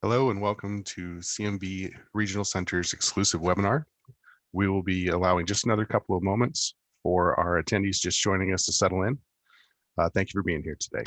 Hello and welcome to CMB Regional Center's exclusive webinar. We will be allowing just another couple of moments for our attendees just joining us to settle in. Thank you for being here today.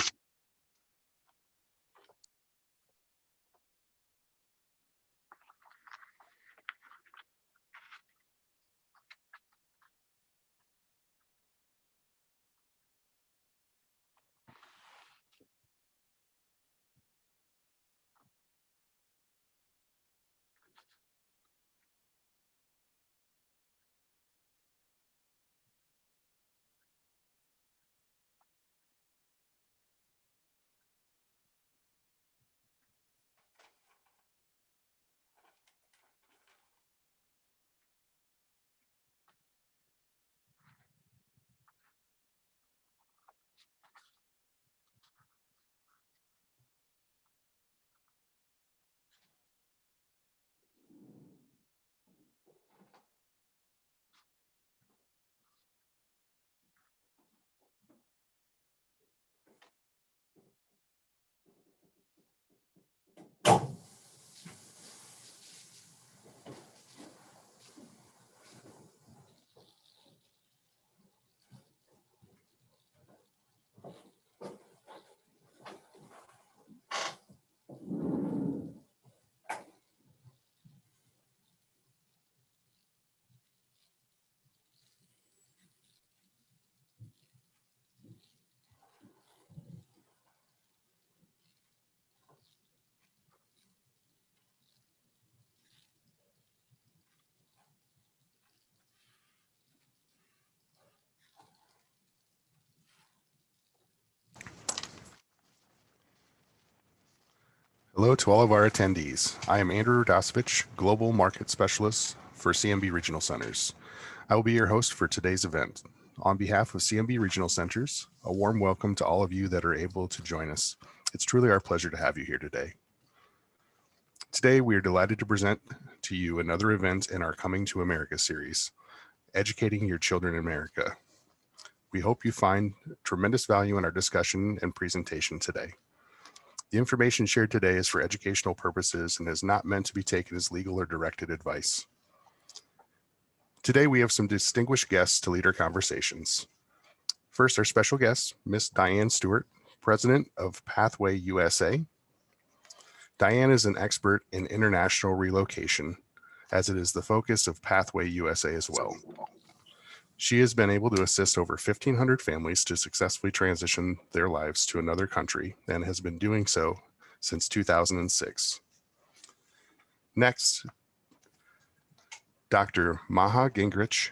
Hello to all of our attendees. I am Andrew Radosevich, Global Market Specialist for CMB Regional Centers. I will be your host for today's event. On behalf of CMB Regional Centers, a warm welcome to all of you that are able to join us. It's truly our pleasure to have you here today. Today, we are delighted to present to you another event in our Coming to America series, Educating Your Children in America. We hope you find tremendous value in our discussion and presentation today. The information shared today is for educational purposes and is not meant to be taken as legal or directed advice. Today, we have some distinguished guests to lead our conversations. First, our special guest, Ms. Dianne Stewart, President of Pathway USA. Dianne is an expert in international relocation, as it is the focus of Pathway USA as well. She has been able to assist over 1,500 families to successfully transition their lives to another country and has been doing so since 2006. Next, Dr. Maha Gingrich.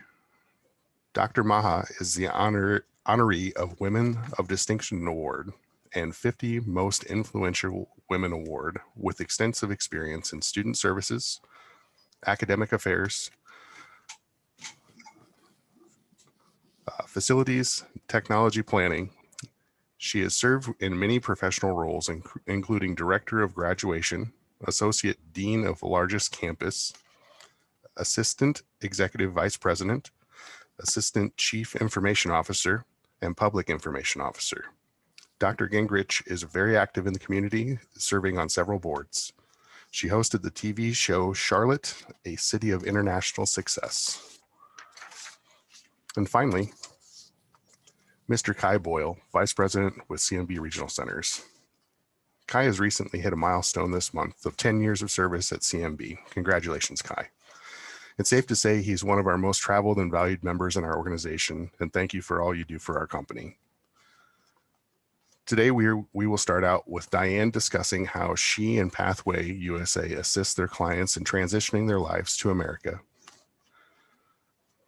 Dr. Maha is the honoree of Women of Distinction Award and 50 Most Influential Women Award with extensive experience in student services, academic affairs, facilities, technology planning. She has served in many professional roles, including Director of Graduation, Associate Dean of Largest Campus, Assistant Executive Vice President, Assistant Chief Information Officer, and Public Information Officer. Dr. Gingrich is very active in the community, serving on several boards. She hosted the TV show Charlotte, a City of International Success. And finally, Mr. Kai Boyle, Vice President with CMB Regional Centers. Kai has recently hit a milestone this month of 10 years of service at CMB. Congratulations, Kai. It's safe to say he's one of our most traveled and valued members in our organization, and thank you for all you do for our company. Today, we will start out with Dianne discussing how she and Pathway USA assist their clients in transitioning their lives to America.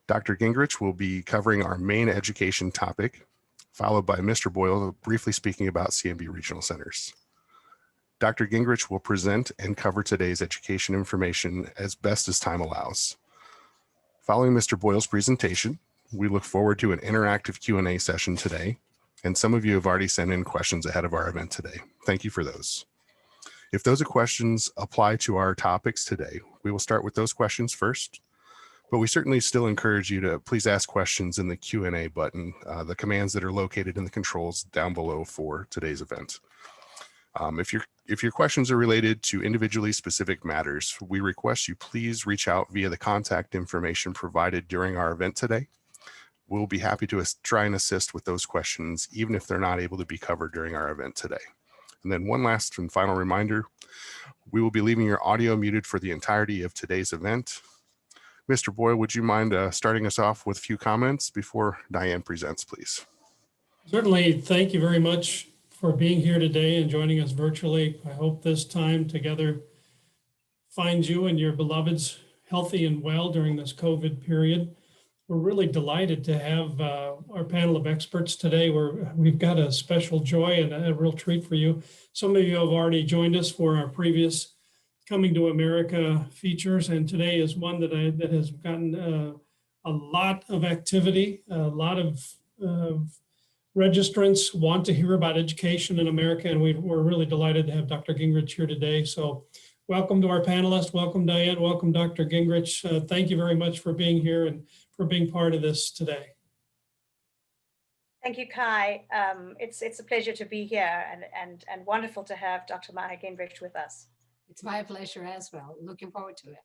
Dr. Gingrich will be covering our main education topic, followed by Mr. Boyle briefly speaking about CMB Regional Centers. Dr. Gingrich will present and cover today's education information as best as time allows. Following Mr. Boyle's presentation, we look forward to an interactive Q&A session today, and some of you have already sent in questions ahead of our event today. Thank you for those. If those questions apply to our topics today, we will start with those questions first, but we certainly still encourage you to please ask questions in the Q&A button, the commands that are located in the controls down below for today's event. If If your questions are related to individually specific matters, we request you please reach out via the contact information provided during our event today. We'll be happy to try and assist with those questions, even if they're not able to be covered during our event today. And then one last and final reminder, we will be leaving your audio muted for the entirety of today's event. Mr. Boyle, would you mind starting us off with a few comments before Dianne presents, please? Certainly. Thank you very much for being here today and joining us virtually. I hope this time together finds you and your beloveds healthy and well during this COVID period. We're really delighted to have our panel of experts today. We've got a special joy and a real treat for you. Some of you have already joined us for our previous Coming to America features, and today is one that has gotten a lot of activity. A lot of registrants want to hear about education in America, and we're really delighted to have Dr. Gingrich here today. So welcome to our panelists. Welcome, Dianne. Welcome, Dr. Gingrich. Thank you very much for being here and for being part of this today. Thank you, Kai. It's a pleasure to be here and wonderful to have Dr. Maha Gingrich with us. It's my pleasure as well. Looking forward to it.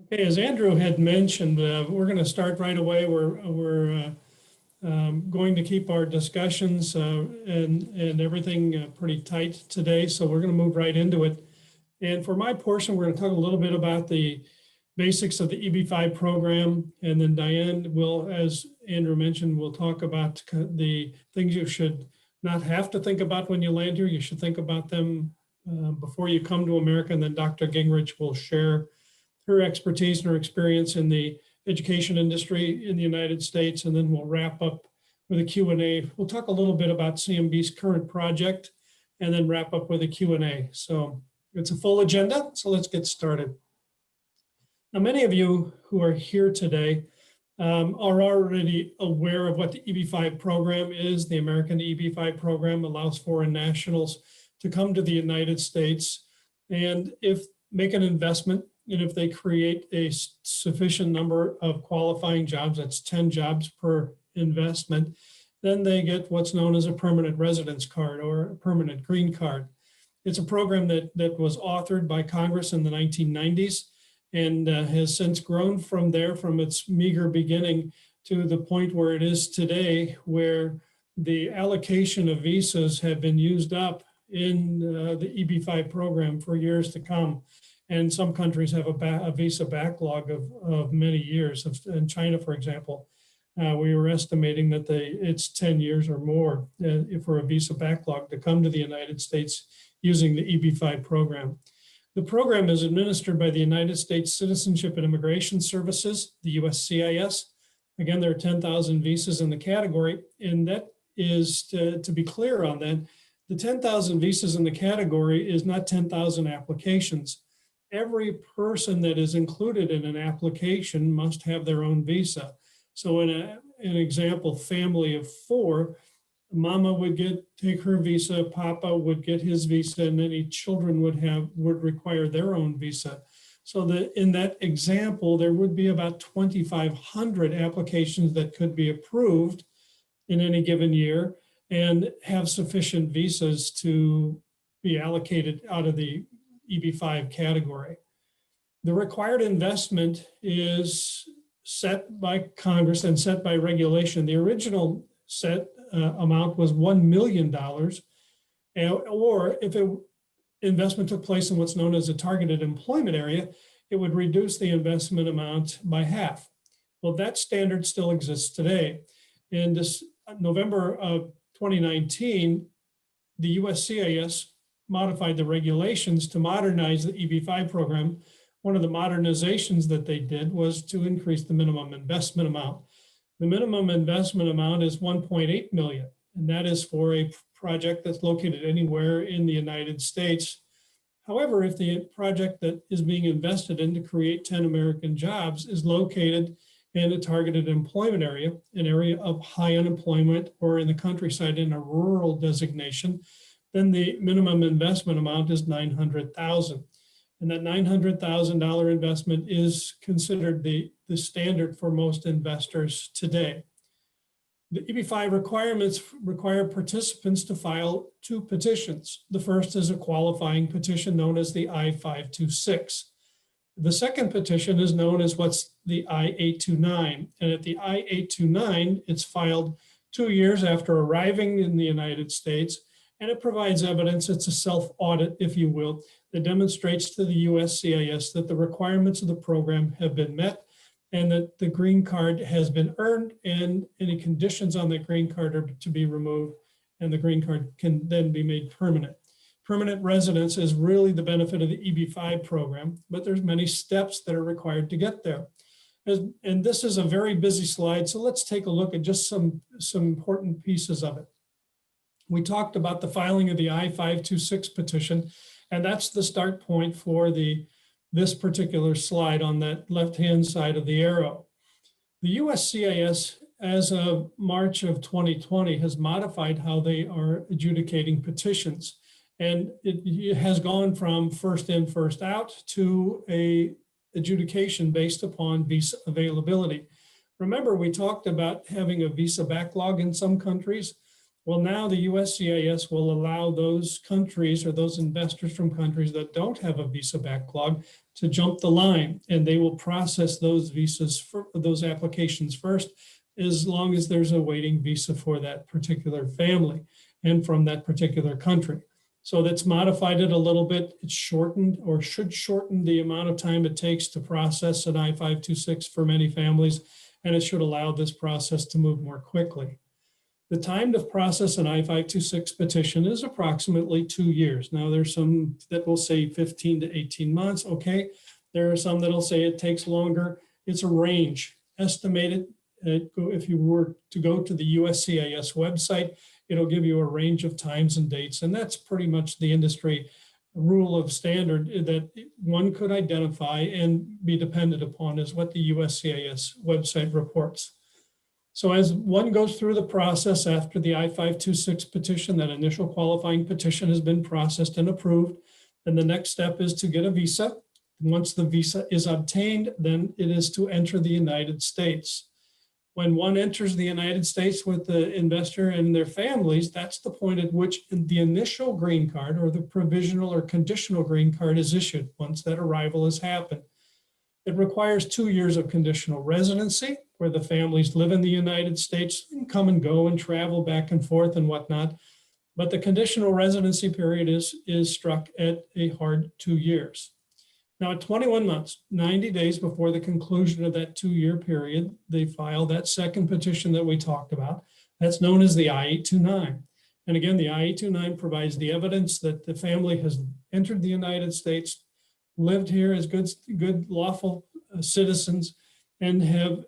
Okay, as Andrew had mentioned, we're going to start right away. We're going to keep our discussions and everything pretty tight today, so we're going to move right into it. And for my portion, we're going to talk a little bit about the basics of the EB-5 program, and then Dianne will, as Andrew mentioned, will talk about the things you should not have to think about when you land here. You should think about them before you come to America, and then Dr. Gingrich will share her expertise and her experience in the education industry in the United States, and then we'll wrap up with a Q&A. We'll talk a little bit about CMB's current project, and then wrap up with a Q&A. So it's a full agenda, so let's get started. Now, many of you who are here today are already aware of what the EB-5 program is. The American EB-5 program allows foreign nationals to come to the United States and make an investment, and if they create a sufficient number of qualifying jobs, that's 10 jobs per investment, then they get what's known as a permanent residence card or a permanent green card. It's a program that was authored by Congress in the 1990s and has since grown from there, from its meager beginning to the point where it is today, where the allocation of visas have been used up in the EB-5 program for years to come. And some countries have a visa backlog of many years. In China, for example, we were estimating that it's 10 years or more for a visa backlog to come to the United States using the EB-5 program. The program is administered by the United States Citizenship and Immigration Services, the USCIS. Again, there are 10,000 visas in the category, and that is, to be clear on that, the 10,000 visas in the category is not 10,000 applications. Every person that is included in an application must have their own visa. So in an example, family of 4, Mama would take her visa, Papa would get his visa, and any children would require their own visa. So that in that example, there would be about 2,500 applications that could be approved in any given year and have sufficient visas to be allocated out of the EB-5 category. The required investment is set by Congress and set by regulation. The original set amount was $1 million, or if investment took place in what's known as a targeted employment area, it would reduce the investment amount by half. Well, that standard still exists today. In this November of 2019, the USCIS modified the regulations to modernize the EB-5 program. One of the modernizations that they did was to increase the minimum investment amount. The minimum investment amount is $1.8 million, and that is for a project that's located anywhere in the United States. However, if the project that is being invested in to create 10 American jobs is located in a targeted employment area, an area of high unemployment, or in the countryside in a rural designation, then the minimum investment amount is $900,000. And that $900,000 investment is considered the standard for most investors today. The EB-5 requirements require participants to file 2 petitions. The first is a qualifying petition known as the I-526. The second petition is known as what's the I-829. And at the I-829, it's filed 2 years after arriving in the United States, and it provides evidence, it's a self-audit, if you will, that demonstrates to the USCIS that the requirements of the program have been met and that the green card has been earned and any conditions on that green card are to be removed and the green card can then be made permanent. Permanent residence is really the benefit of the EB-5 program, but there's many steps that are required to get there. And this is a very busy slide, so let's take a look at just some important pieces of it. We talked about the filing of the I-526 petition, and that's the start point for this particular slide on that left-hand side of the arrow. The USCIS, as of March of 2020, has modified how they are adjudicating petitions. And it has gone from first in, first out to a adjudication based upon visa availability. Remember, we talked about having a visa backlog in some countries. Well, now the USCIS will allow those countries or those investors from countries that don't have a visa backlog to jump the line, and they will process those visas for those applications first, as long as there's a waiting visa for that particular family and from that particular country. So that's modified it a little bit. It's shortened or should shorten the amount of time it takes to process an I-526 for many families, and it should allow this process to move more quickly. The time to process an I-526 petition is approximately 2 years. Now, there's some that will say 15 to 18 months. Okay, there are some that'll say it takes longer. It's a range. Estimated, if you were to go to the USCIS website, it'll give you a range of times and dates. And that's pretty much the industry rule of standard that one could identify and be dependent upon is what the USCIS website reports. So as one goes through the process after the I-526 petition, that initial qualifying petition has been processed and approved, then the next step is to get a visa. Once the visa is obtained, then it is to enter the United States. When one enters the United States with the investor and their families, that's the point at which the initial green card or the provisional or conditional green card is issued once that arrival has happened. It requires 2 years of conditional residency where the families live in the United States and come and go and travel back and forth and whatnot. But the conditional residency period is struck at a hard 2 years. Now at 21 months, 90 days before the conclusion of that 2-year period, they file that second petition that we talked about. That's known as the I-829. And again, the I-829 provides the evidence that the family has entered the United States, lived here as good lawful citizens, and have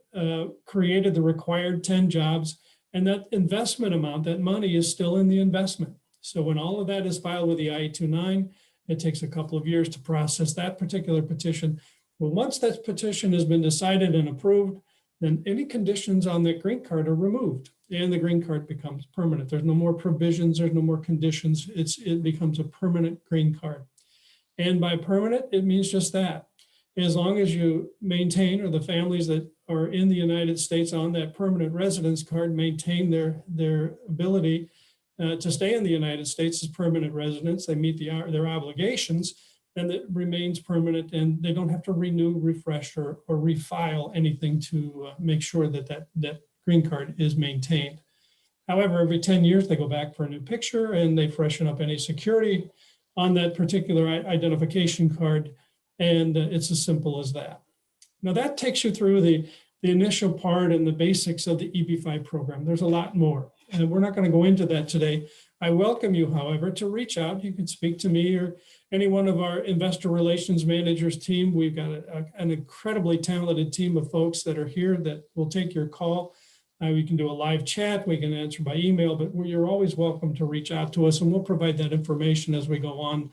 created the required 10 jobs. And that investment amount, that money is still in the investment. So when all of that is filed with the I-829, it takes a couple of years to process that particular petition. Well, once that petition has been decided and approved, then any conditions on that green card are removed and the green card becomes permanent. There's no more provisions, there's no more conditions. It becomes a permanent green card. And by permanent, it means just that. As long as you maintain, or the families that are in the United States on that permanent residence card maintain their ability to stay in the United States as permanent residents, they meet their obligations, and it remains permanent, and they don't have to renew, refresh, or refile anything to make sure that green card is maintained. However, every 10 years, they go back for a new picture and they freshen up any security on that particular identification card, and it's as simple as that. Now that takes you through the initial part and the basics of the EB-5 program. There's a lot more, and we're not going to go into that today. I welcome you, however, to reach out. You can speak to me or any one of our investor relations managers team. We've got an incredibly talented team of folks that are here that will take your call. We can do a live chat, we can answer by email, but you're always welcome to reach out to us, and we'll provide that information as we go on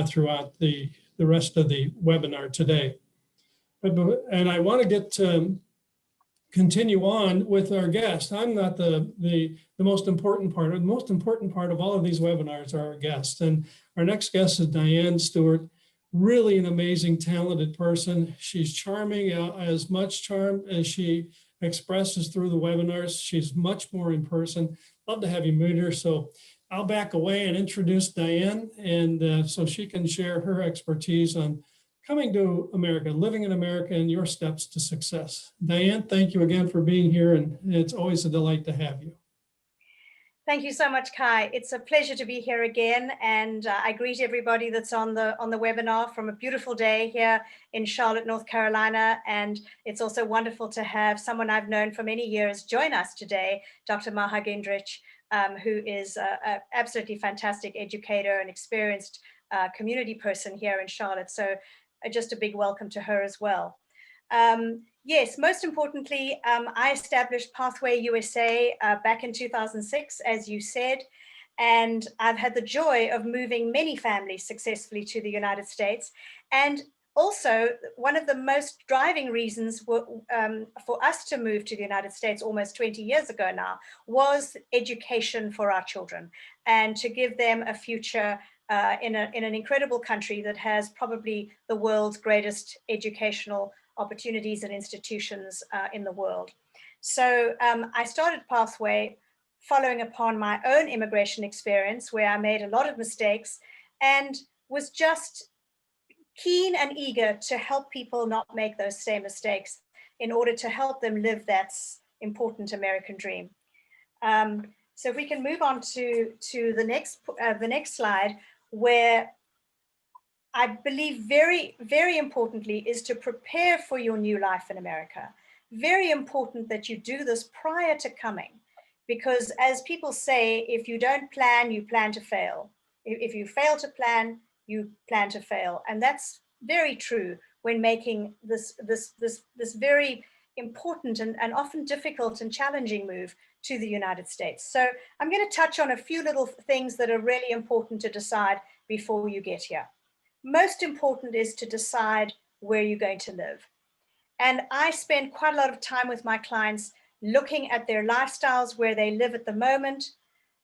throughout the rest of the webinar today. And I want to get to continue on with our guest. I'm not the most important part. The most important part of all of these webinars are our guests. And our next guest is Dianne Stewart, really an amazing, talented person. She's charming, as much charm as she expresses through the webinars. She's much more in person. Love to have you meet her. So I'll back away and introduce Dianne, and so she can share her expertise on coming to America, living in America, and your steps to success. Dianne, thank you again for being here, and it's always a delight to have you. Thank you so much, Kai. It's a pleasure to be here again, and I greet everybody that's on the webinar from a beautiful day here in Charlotte, North Carolina. And it's also wonderful to have someone I've known for many years join us today, Dr. Maha Gingrich, who is an absolutely fantastic educator and experienced community person here in Charlotte. So just a big welcome to her as well. Yes, most importantly, I established Pathway USA back in 2006, as you said, and I've had the joy of moving many families successfully to the United States. And also, one of the most driving reasons for us to move to the United States almost 20 years ago now was education for our children and to give them a future in an incredible country that has probably the world's greatest educational opportunities and institutions in the world. So I started Pathway following upon my own immigration experience, where I made a lot of mistakes and was just keen and eager to help people not make those same mistakes in order to help them live that important American dream. So if we can move on to the next slide, where I believe very, very importantly is to prepare for your new life in America. Very important that you do this prior to coming, because as people say, if you don't plan, you plan to fail. If you fail to plan, you plan to fail. And that's very true when making this very important and often difficult and challenging move to the United States. So I'm going to touch on a few little things that are really important to decide before you get here. Most important is to decide where you're going to live. And I spend quite a lot of time with my clients looking at their lifestyles, where they live at the moment,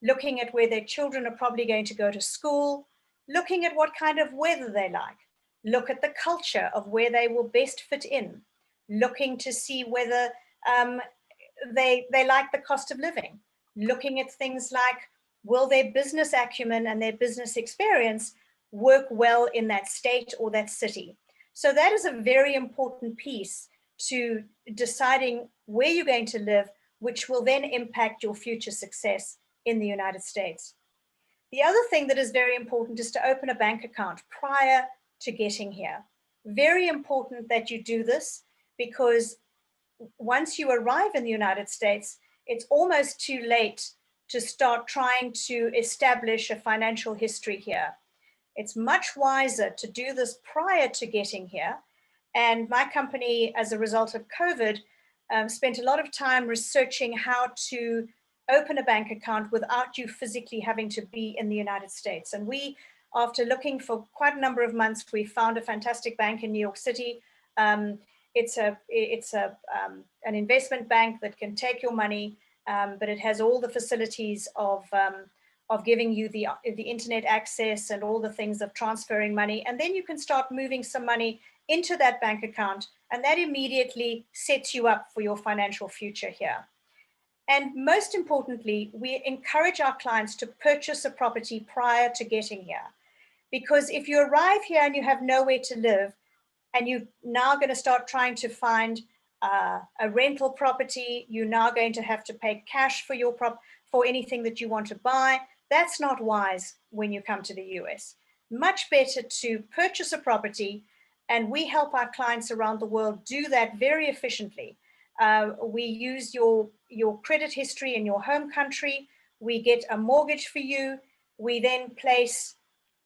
looking at where their children are probably going to go to school, looking at what kind of weather they like, look at the culture of where they will best fit in, looking to see whether they like the cost of living, looking at things like, will their business acumen and their business experience work well in that state or that city. So that is a very important piece to deciding where you're going to live, which will then impact your future success in the United States. The other thing that is very important is to open a bank account prior to getting here. Very important that you do this, because once you arrive in the United States, it's almost too late to start trying to establish a financial history here. It's much wiser to do this prior to getting here. And my company, as a result of COVID, spent a lot of time researching how to open a bank account without you physically having to be in the United States. And we, after looking for quite a number of months, we found a fantastic bank in New York City. It's an investment bank that can take your money, but it has all the facilities of giving you the internet access and all the things of transferring money. And then you can start moving some money into that bank account, and that immediately sets you up for your financial future here. And most importantly, we encourage our clients to purchase a property prior to getting here. Because if you arrive here and you have nowhere to live, and you're now going to start trying to find a rental property, you're now going to have to pay cash for anything that you want to buy. That's not wise when you come to the US. Much better to purchase a property, and we help our clients around the world do that very efficiently. We use your credit history in your home country. We get a mortgage for you. We then place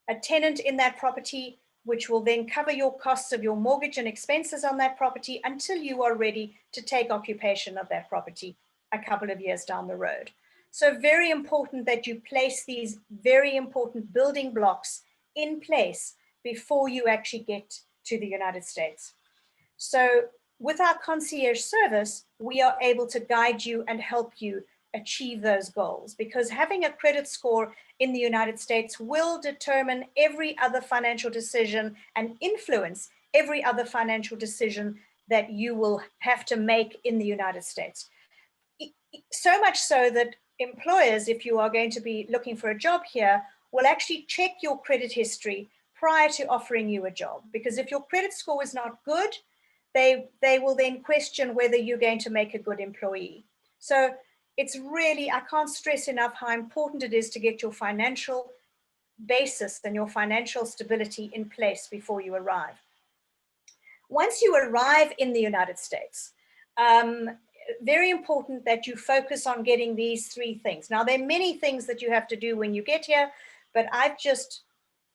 a tenant in that property, which will then cover your costs of your mortgage and expenses on that property until you are ready to take occupation of that property a couple of years down the road. So very important that you place these very important building blocks in place before you actually get to the United States. So with our concierge service, we are able to guide you and help you achieve those goals, because having a credit score in the United States will determine every other financial decision and influence every other financial decision that you will have to make in the United States. So much so that employers, if you are going to be looking for a job here, will actually check your credit history prior to offering you a job. Because if your credit score is not good, they will then question whether you're going to make a good employee. So it's really, I can't stress enough how important it is to get your financial basis and your financial stability in place before you arrive. Once you arrive in the United States, very important that you focus on getting these three things. Now, there are many things that you have to do when you get here, but I've just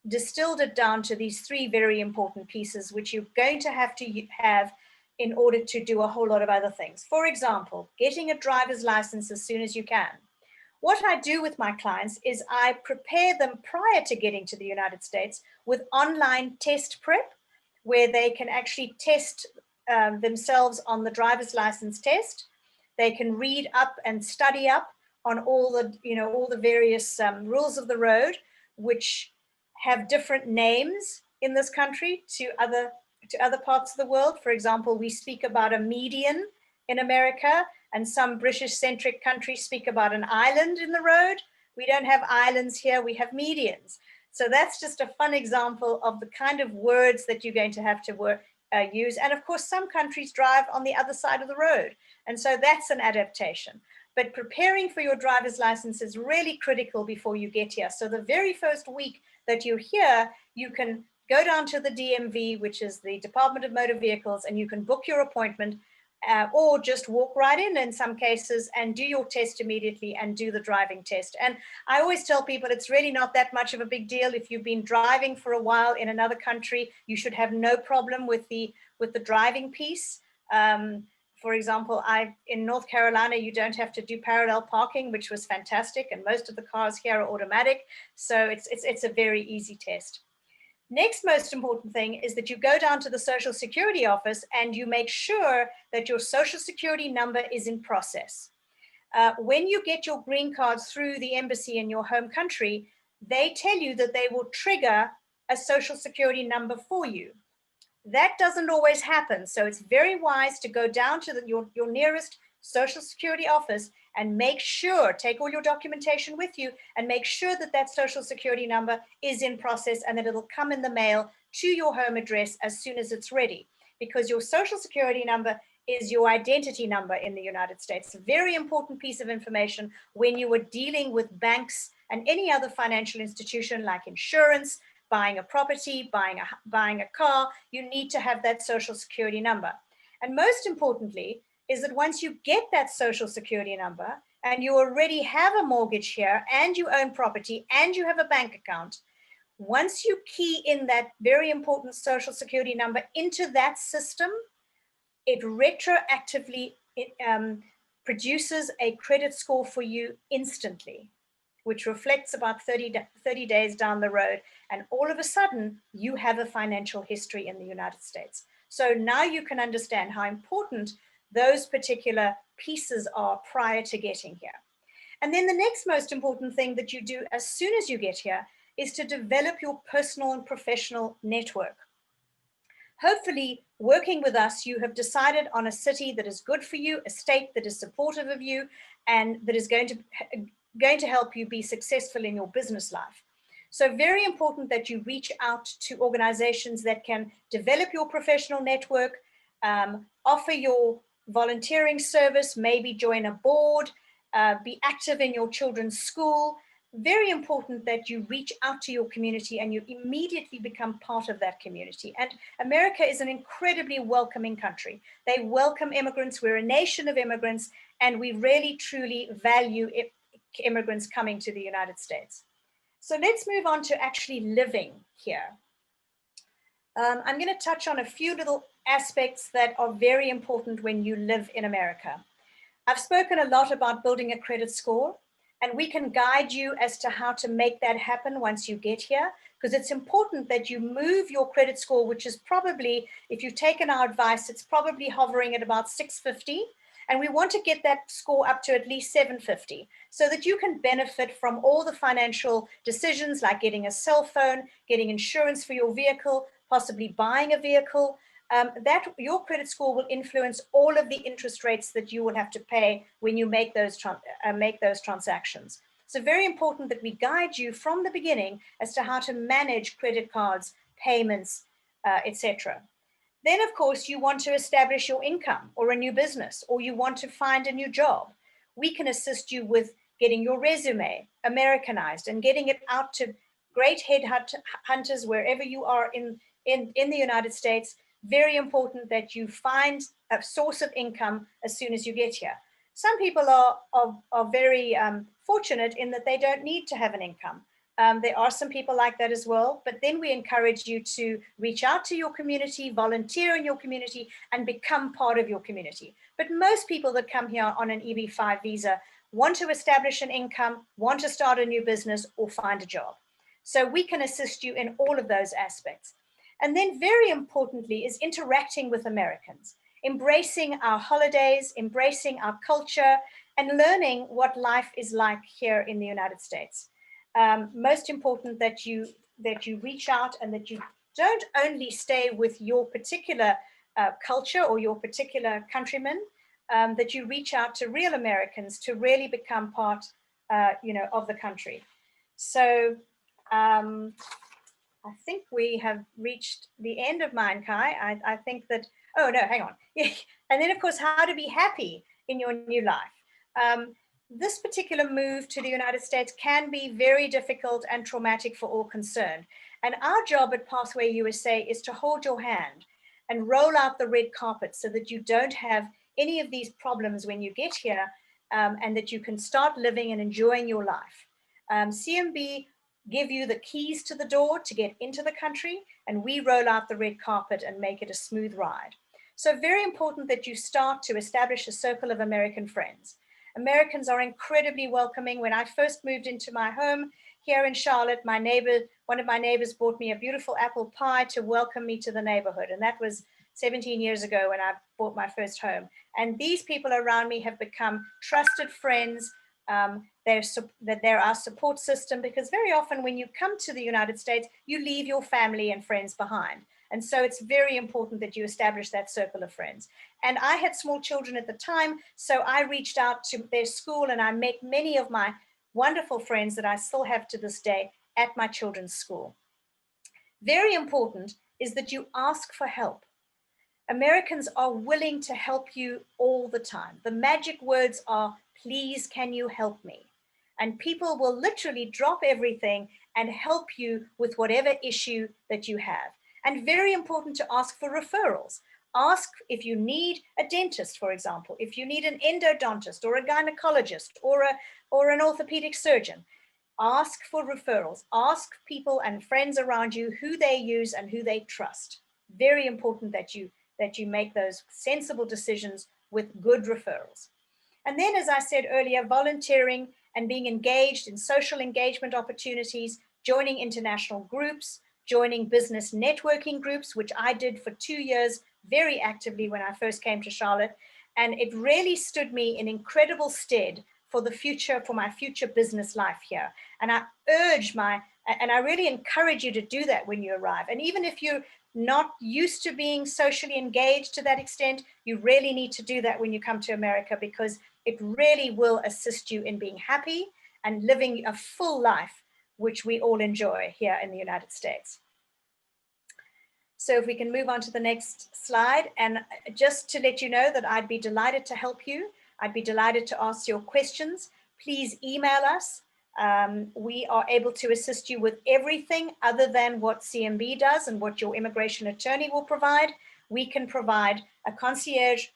distilled it down to these three very important pieces, which you're going to have in order to do a whole lot of other things. For example, getting a driver's license as soon as you can. What I do with my clients is I prepare them prior to getting to the United States with online test prep, where they can actually test themselves on the driver's license test. They can read up and study up on all the various rules of the road, which have different names in this country to other parts of the world. For example, we speak about a median in America, and some British-centric countries speak about an island in the road. We don't have islands here, we have medians. So that's just a fun example of the kind of words that you're going to have to use. And of course, some countries drive on the other side of the road. And so that's an adaptation. But preparing for your driver's license is really critical before you get here. So the very first week that you're here, you can go down to the DMV, which is the Department of Motor Vehicles, and you can book your appointment or just walk right in some cases and do your test immediately and do the driving test. And I always tell people it's really not that much of a big deal. If you've been driving for a while in another country, you should have no problem with the driving piece. For example, in North Carolina, you don't have to do parallel parking, which was fantastic. And most of the cars here are automatic. So it's a very easy test. Next most important thing is that you go down to the Social Security office and you make sure that your Social Security number is in process. When you get your green card through the embassy in your home country, they tell you that they will trigger a Social Security number for you. That doesn't always happen. So it's very wise to go down to your nearest Social Security office and make sure, take all your documentation with you and make sure that that Social Security number is in process and that it'll come in the mail to your home address as soon as it's ready. Because your Social Security number is your identity number in the United States. A very important piece of information when you are dealing with banks and any other financial institution like insurance, buying a property, buying a car, you need to have that Social Security number. And most importantly, is that once you get that Social Security number and you already have a mortgage here and you own property and you have a bank account, once you key in that very important Social Security number into that system, it retroactively produces a credit score for you instantly, which reflects about 30 days down the road. And all of a sudden, you have a financial history in the United States. So now you can understand how important those particular pieces are prior to getting here. And then the next most important thing that you do as soon as you get here is to develop your personal and professional network. Hopefully, working with us, you have decided on a city that is good for you, a state that is supportive of you, and that is going to help you be successful in your business life. So very important that you reach out to organizations that can develop your professional network, offer your volunteering service, maybe join a board, be active in your children's school. Very important that you reach out to your community and you immediately become part of that community. And America is an incredibly welcoming country. They welcome immigrants. We're a nation of immigrants, and we really, truly value immigrants coming to the United States. So let's move on to actually living here. I'm going to touch on a few little aspects that are very important when you live in America. I've spoken a lot about building a credit score, and we can guide you as to how to make that happen once you get here, because it's important that you move your credit score, which is probably, if you've taken our advice, it's probably hovering at about 650. And we want to get that score up to at least 750 so that you can benefit from all the financial decisions like getting a cell phone, getting insurance for your vehicle, possibly buying a vehicle, that your credit score will influence all of the interest rates that you will have to pay when you make those transactions. So very important that we guide you from the beginning as to how to manage credit cards, payments, etc. Then, of course, you want to establish your income or a new business, or you want to find a new job. We can assist you with getting your resume Americanized and getting it out to great headhunters wherever you are in the United States. Very important that you find a source of income as soon as you get here. Some people are very fortunate in that they don't need to have an income. There are some people like that as well, but then we encourage you to reach out to your community, volunteer in your community, and become part of your community. But most people that come here on an EB-5 visa want to establish an income, want to start a new business, or find a job. So we can assist you in all of those aspects. And then very importantly is interacting with Americans, embracing our holidays, embracing our culture, and learning what life is like here in the United States. Most important that you reach out and that you don't only stay with your particular culture or your particular countrymen, that you reach out to real Americans to really become part, of the country. So I think we have reached the end of mine, Kai. I think that, oh no, hang on. And then of course, how to be happy in your new life. This particular move to the United States can be very difficult and traumatic for all concerned. And our job at Pathway USA is to hold your hand and roll out the red carpet so that you don't have any of these problems when you get here, and that you can start living and enjoying your life. CMB give you the keys to the door to get into the country, and we roll out the red carpet and make it a smooth ride. So very important that you start to establish a circle of American friends. Americans are incredibly welcoming. When I first moved into my home here in Charlotte, one of my neighbors bought me a beautiful apple pie to welcome me to the neighborhood. And that was 17 years ago when I bought my first home. And these people around me have become trusted friends. They're our support system, because very often when you come to the United States, you leave your family and friends behind. And so it's very important that you establish that circle of friends. And I had small children at the time, so I reached out to their school and I met many of my wonderful friends that I still have to this day at my children's school. Very important is that you ask for help. Americans are willing to help you all the time. The magic words are, please, can you help me? And people will literally drop everything and help you with whatever issue that you have. And very important to ask for referrals. Ask if you need a dentist, for example, if you need an endodontist or a gynecologist or an orthopedic surgeon. Ask for referrals. Ask people and friends around you who they use and who they trust. Very important that you make those sensible decisions with good referrals. And then, as I said earlier, volunteering and being engaged in social engagement opportunities, joining international groups, joining business networking groups, which I did for 2 years very actively when I first came to Charlotte. And it really stood me in incredible stead for the future, for my future business life here. And I really encourage you to do that when you arrive. And even if you're not used to being socially engaged to that extent, you really need to do that when you come to America, because it really will assist you in being happy and living a full life, which we all enjoy here in the United States. So if we can move on to the next slide, and just to let you know that I'd be delighted to help you. I'd be delighted to answer your questions. Please email us. We are able to assist you with everything other than what CMB does and what your immigration attorney will provide. We can provide a concierge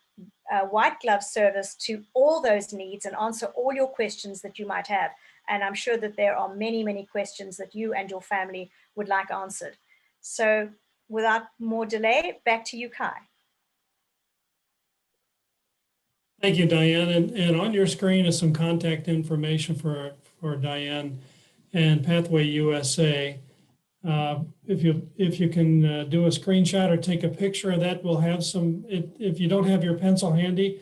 white glove service to all those needs and answer all your questions that you might have. And I'm sure that there are many, many questions that you and your family would like answered. So without more delay, back to you, Kai. Thank you, Dianne. And on your screen is some contact information for Dianne and Pathway USA. If you can do a screenshot or take a picture of that, we'll have some. If you don't have your pencil handy,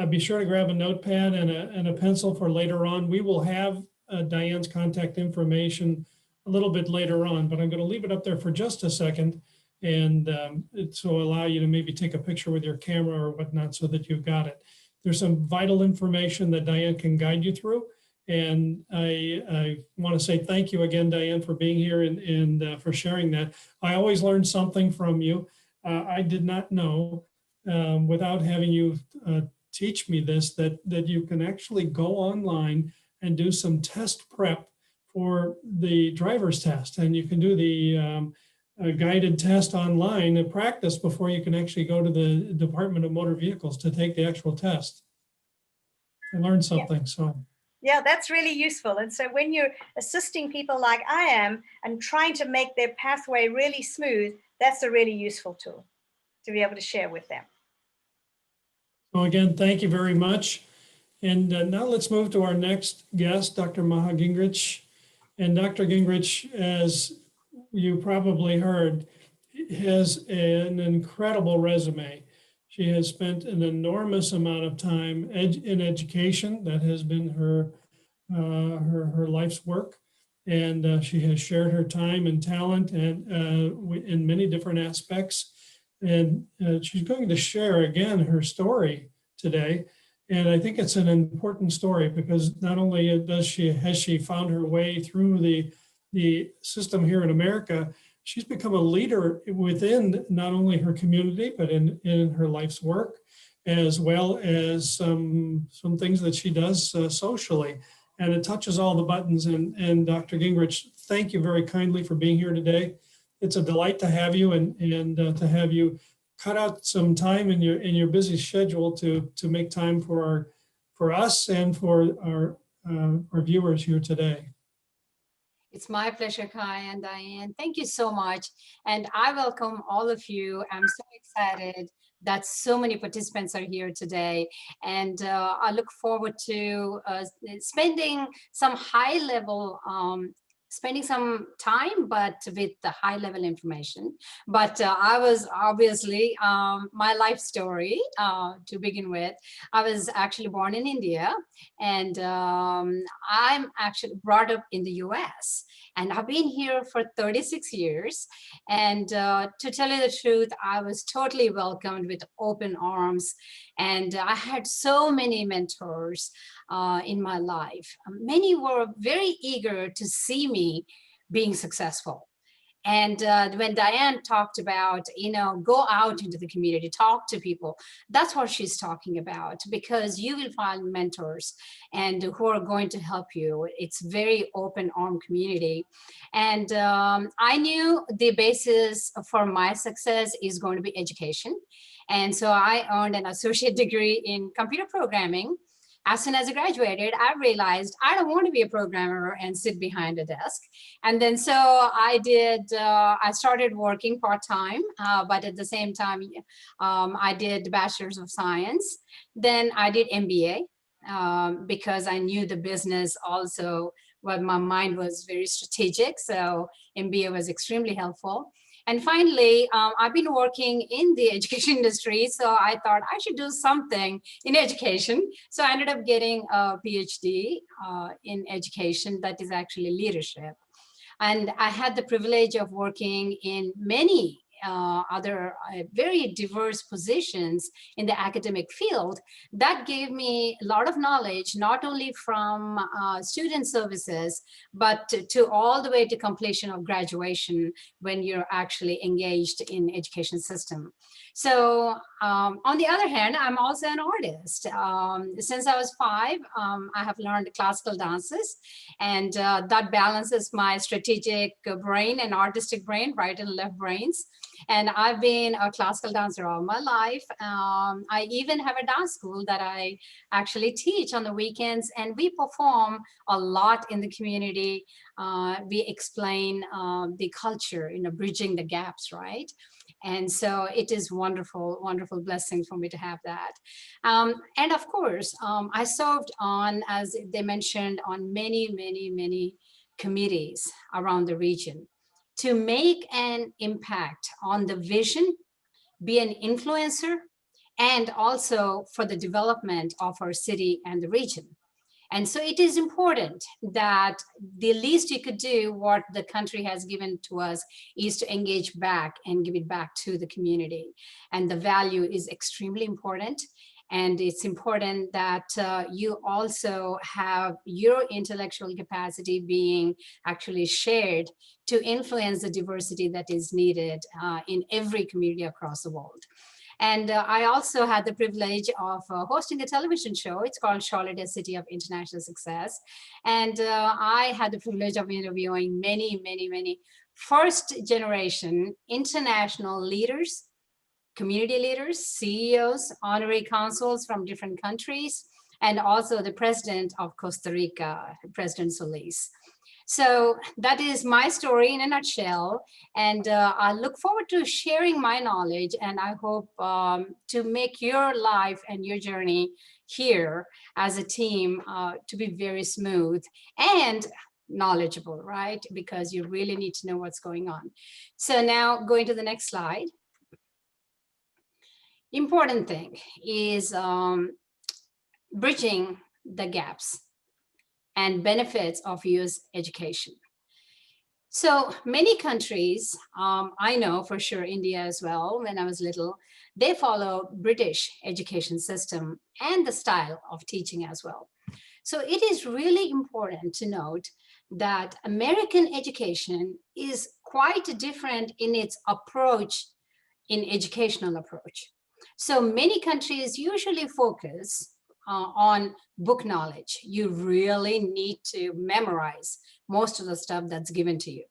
be sure to grab a notepad and a pencil for later on. We will have Dianne's contact information a little bit later on, but I'm going to leave it up there for just a second. and it's to allow you to maybe take a picture with your camera or whatnot so that you've got it. There's some vital information that Dianne can guide you through. And I want to say thank you again, Dianne, for being here and for sharing that. I always learn something from you. I did not know, without having you teach me this, that you can actually go online and do some test prep for the driver's test. And you can do the guided test online and practice before you can actually go to the Department of Motor Vehicles to take the actual test. I learned something, so. Yeah, that's really useful. And so when you're assisting people like I am and trying to make their pathway really smooth, that's a really useful tool to be able to share with them. So again, thank you very much. And now let's move to our next guest, Dr. Maha Gingrich. And Dr. Gingrich, as you probably heard, has an incredible resume. She has spent an enormous amount of time in education. That has been her life's work. And she has shared her time and talent and in many different aspects. And she's going to share again her story today. And I think it's an important story because not only has she found her way through the system here in America, she's become a leader within not only her community, but in her life's work, as well as some things that she does socially. And it touches all the buttons. And Dr. Gingrich, thank you very kindly for being here today. It's a delight to have you and to have you cut out some time in your busy schedule to make time for us and for our viewers here today. It's my pleasure, Kai and Dianne. Thank you so much. And I welcome all of you. I'm so excited that so many participants are here today. And I look forward to spending some some time, but with the high level information. But I was obviously, my life story to begin with, I was actually born in India, and I'm actually brought up in the US. And I've been here for 36 years. And to tell you the truth, I was totally welcomed with open arms. And I had so many mentors in my life. Many were very eager to see me being successful. And when Dianne talked about, go out into the community, talk to people, that's what she's talking about, because you will find mentors and who are going to help you. It's very open arm community. And I knew the basis for my success is going to be education. And so I earned an associate degree in computer programming. As soon as I graduated, I realized I don't want to be a programmer and sit behind a desk. And then so I started working part-time, but at the same time, I did Bachelor's of Science. Then I did MBA because I knew the business also, well, my mind was very strategic. So MBA was extremely helpful. And finally, I've been working in the education industry, so I thought I should do something in education. So I ended up getting a PhD in education that is actually leadership. And I had the privilege of working in many other very diverse positions in the academic field. That gave me a lot of knowledge, not only from student services, but to all the way to completion of graduation when you're actually engaged in education system. So on the other hand, I'm also an artist. Since I was 5, I have learned classical dances, and that balances my strategic brain and artistic brain, right and left brains. And I've been a classical dancer all my life. I even have a dance school that I actually teach on the weekends, and we perform a lot in the community. We explain the culture, bridging the gaps, right? And so it is wonderful, wonderful blessing for me to have that. And of course, I served on, as they mentioned, on many, many, many committees around the region to make an impact on the vision, be an influencer, and also for the development of our city and the region. And so it is important that the least you could do, what the country has given to us, is to engage back and give it back to the community. And the value is extremely important. And it's important that you also have your intellectual capacity being actually shared to influence the diversity that is needed in every community across the world. And I also had the privilege of hosting a television show. It's called Charlotte, a City of International Success. And I had the privilege of interviewing many first generation international leaders, community leaders, CEOs, honorary consuls from different countries, and also the president of Costa Rica, President Solis. So that is my story in a nutshell. And I look forward to sharing my knowledge, and I hope to make your life and your journey here as a team to be very smooth and knowledgeable, right? Because you really need to know what's going on. So now going to the next slide. Important thing is bridging the gaps and benefits of US education. So many countries, I know for sure India as well, when I was little, they follow British education system and the style of teaching as well. So it is really important to note that American education is quite different in its approach, in educational approach. So many countries usually focus on book knowledge. You really need to memorize most of the stuff that's given to you.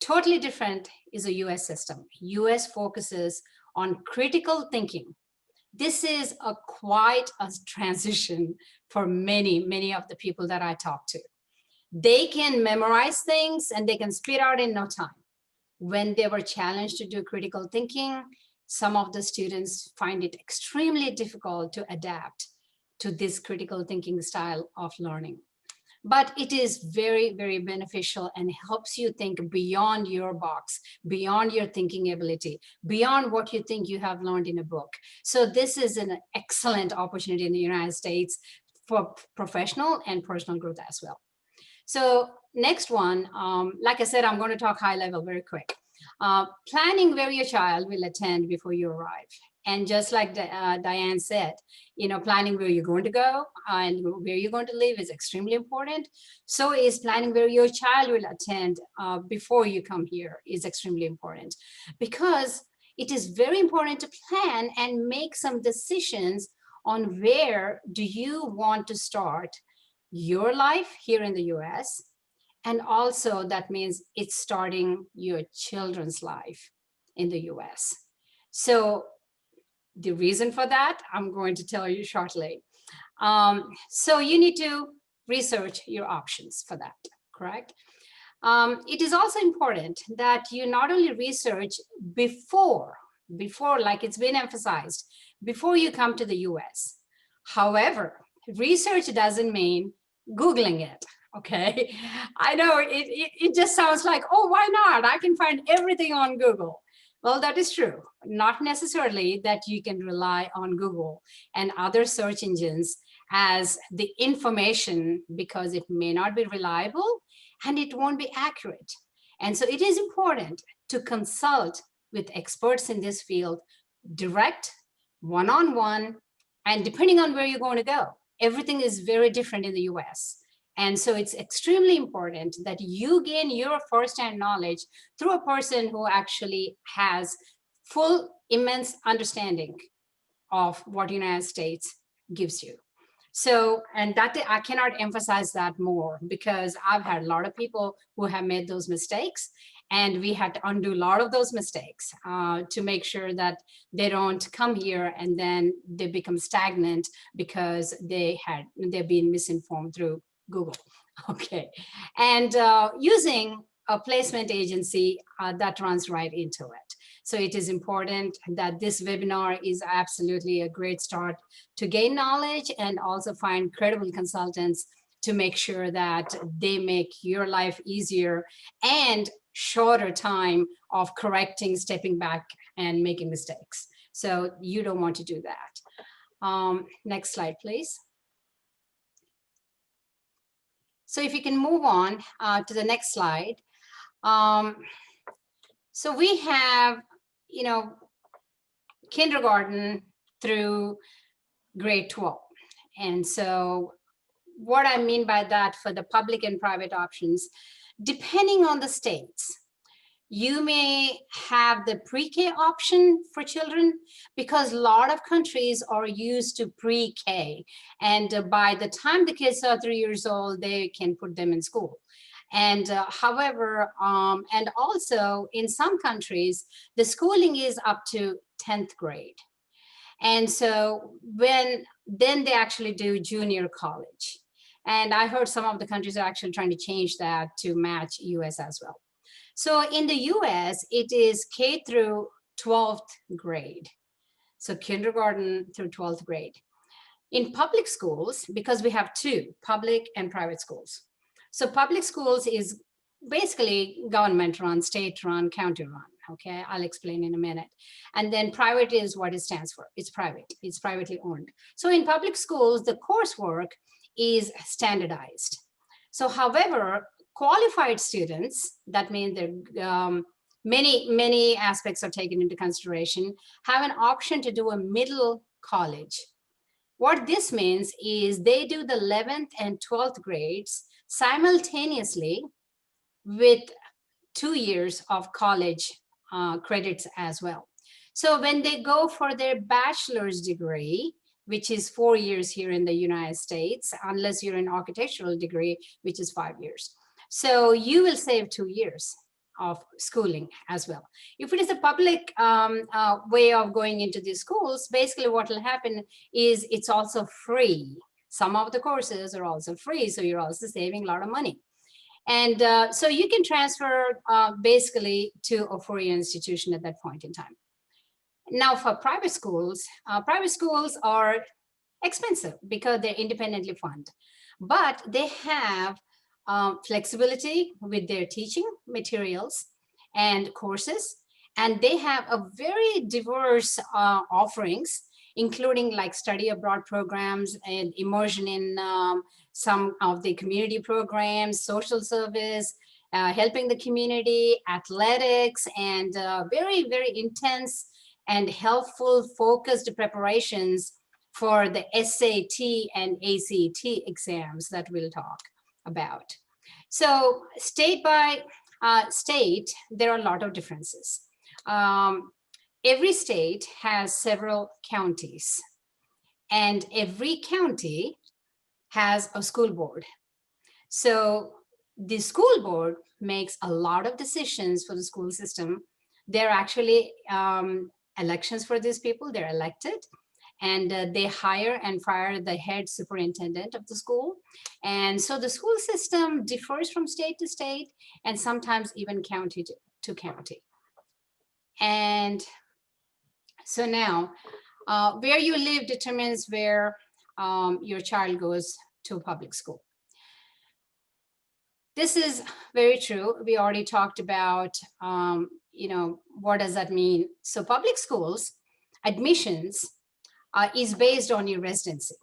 Totally different is a US system. US focuses on critical thinking. This is quite a transition for many of the people that I talk to. They can memorize things and they can spit out in no time. When they were challenged to do critical thinking, some of the students find it extremely difficult to adapt to this critical thinking style of learning. But it is very beneficial and helps you think beyond your box, beyond your thinking ability, beyond what you think you have learned in a book. So this is an excellent opportunity in the United States for professional and personal growth as well. So next one, like I said, I'm going to talk high level very quick. Planning where your child will attend before you arrive. And just like Dianne said, you know, planning where you're going to go and where you're going to live is extremely important. So is planning where your child will attend before you come here is extremely important, because it is very important to plan and make some decisions on where do you want to start your life here in the US. And also that means it's starting your children's life in the US. So the reason for that, I'm going to tell you shortly. So you need to research your options for that, correct? It is also important that you not only research before, like it's been emphasized, before you come to the US. However, research doesn't mean Googling it. Okay, I know it just sounds like, oh, why not? I can find everything on Google. Well, that is true. Not necessarily that you can rely on Google and other search engines as the information, because it may not be reliable and it won't be accurate. And so it is important to consult with experts in this field, direct, one-on-one, and depending on where you're going to go. Everything is very different in the US. And so it's extremely important that you gain your firsthand knowledge through a person who actually has full, immense understanding of what the United States gives you. So, and that I cannot emphasize that more, because I've had a lot of people who have made those mistakes, and we had to undo a lot of those mistakes to make sure that they don't come here and then they become stagnant because they've been misinformed through Google. Okay, and using a placement agency that runs right into it. So it is important that this webinar is absolutely a great start to gain knowledge and also find credible consultants to make sure that they make your life easier and shorter time of correcting, stepping back and making mistakes. So you don't want to do that. Next slide, please. So if you can move on to the next slide. So we have, kindergarten through grade 12. And so what I mean by that for the public and private options, depending on the states, you may have the pre-K option for children because a lot of countries are used to pre-K. And by the time the kids are 3 years old, they can put them in school. And however, and also in some countries, the schooling is up to 10th grade. And so then they actually do junior college. And I heard some of the countries are actually trying to change that to match US as well. So in the US, it is K through 12th grade. So kindergarten through 12th grade. In public schools, because we have two, public and private schools. So public schools is basically government run, state run, county run. Okay, I'll explain in a minute. And then private is what it stands for. It's private, it's privately owned. So in public schools, the coursework is standardized. So however, qualified students, that means that many aspects are taken into consideration, have an option to do a middle college. What this means is they do the 11th and 12th grades simultaneously with 2 years of college credits as well. So when they go for their bachelor's degree, which is 4 years here in the United States, unless you're an architectural degree, which is 5 years. So you will save 2 years of schooling as well. If it is a public way of going into these schools, basically what will happen is it's also free. Some of the courses are also free, so you're also saving a lot of money. And so you can transfer basically to a four-year institution at that point in time. Now for private schools are expensive because they're independently funded, but they have flexibility with their teaching materials and courses, and they have a very diverse offerings, including like study abroad programs and immersion in some of the community programs, social service, helping the community, athletics, and very, very intense and helpful focused preparations for the SAT and ACT exams that we'll talk about. So state by state, there are a lot of differences. Every state has several counties, and every county has a school board. So the school board makes a lot of decisions for the school system. There are actually elections for these people, they're elected, and they hire and fire the head superintendent of the school. And so the school system differs from state to state and sometimes even county to county. And so now where you live determines where your child goes to a public school. This is very true. We already talked about, what does that mean? So public schools admissions is based on your residency.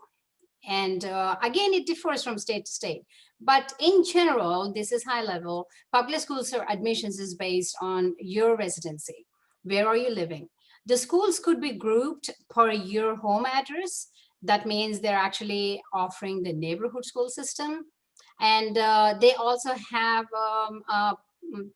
And again, it differs from state to state. But in general, this is high level. Public schools admissions is based on your residency. Where are you living? The schools could be grouped per your home address. That means they're actually offering the neighborhood school system. And they also have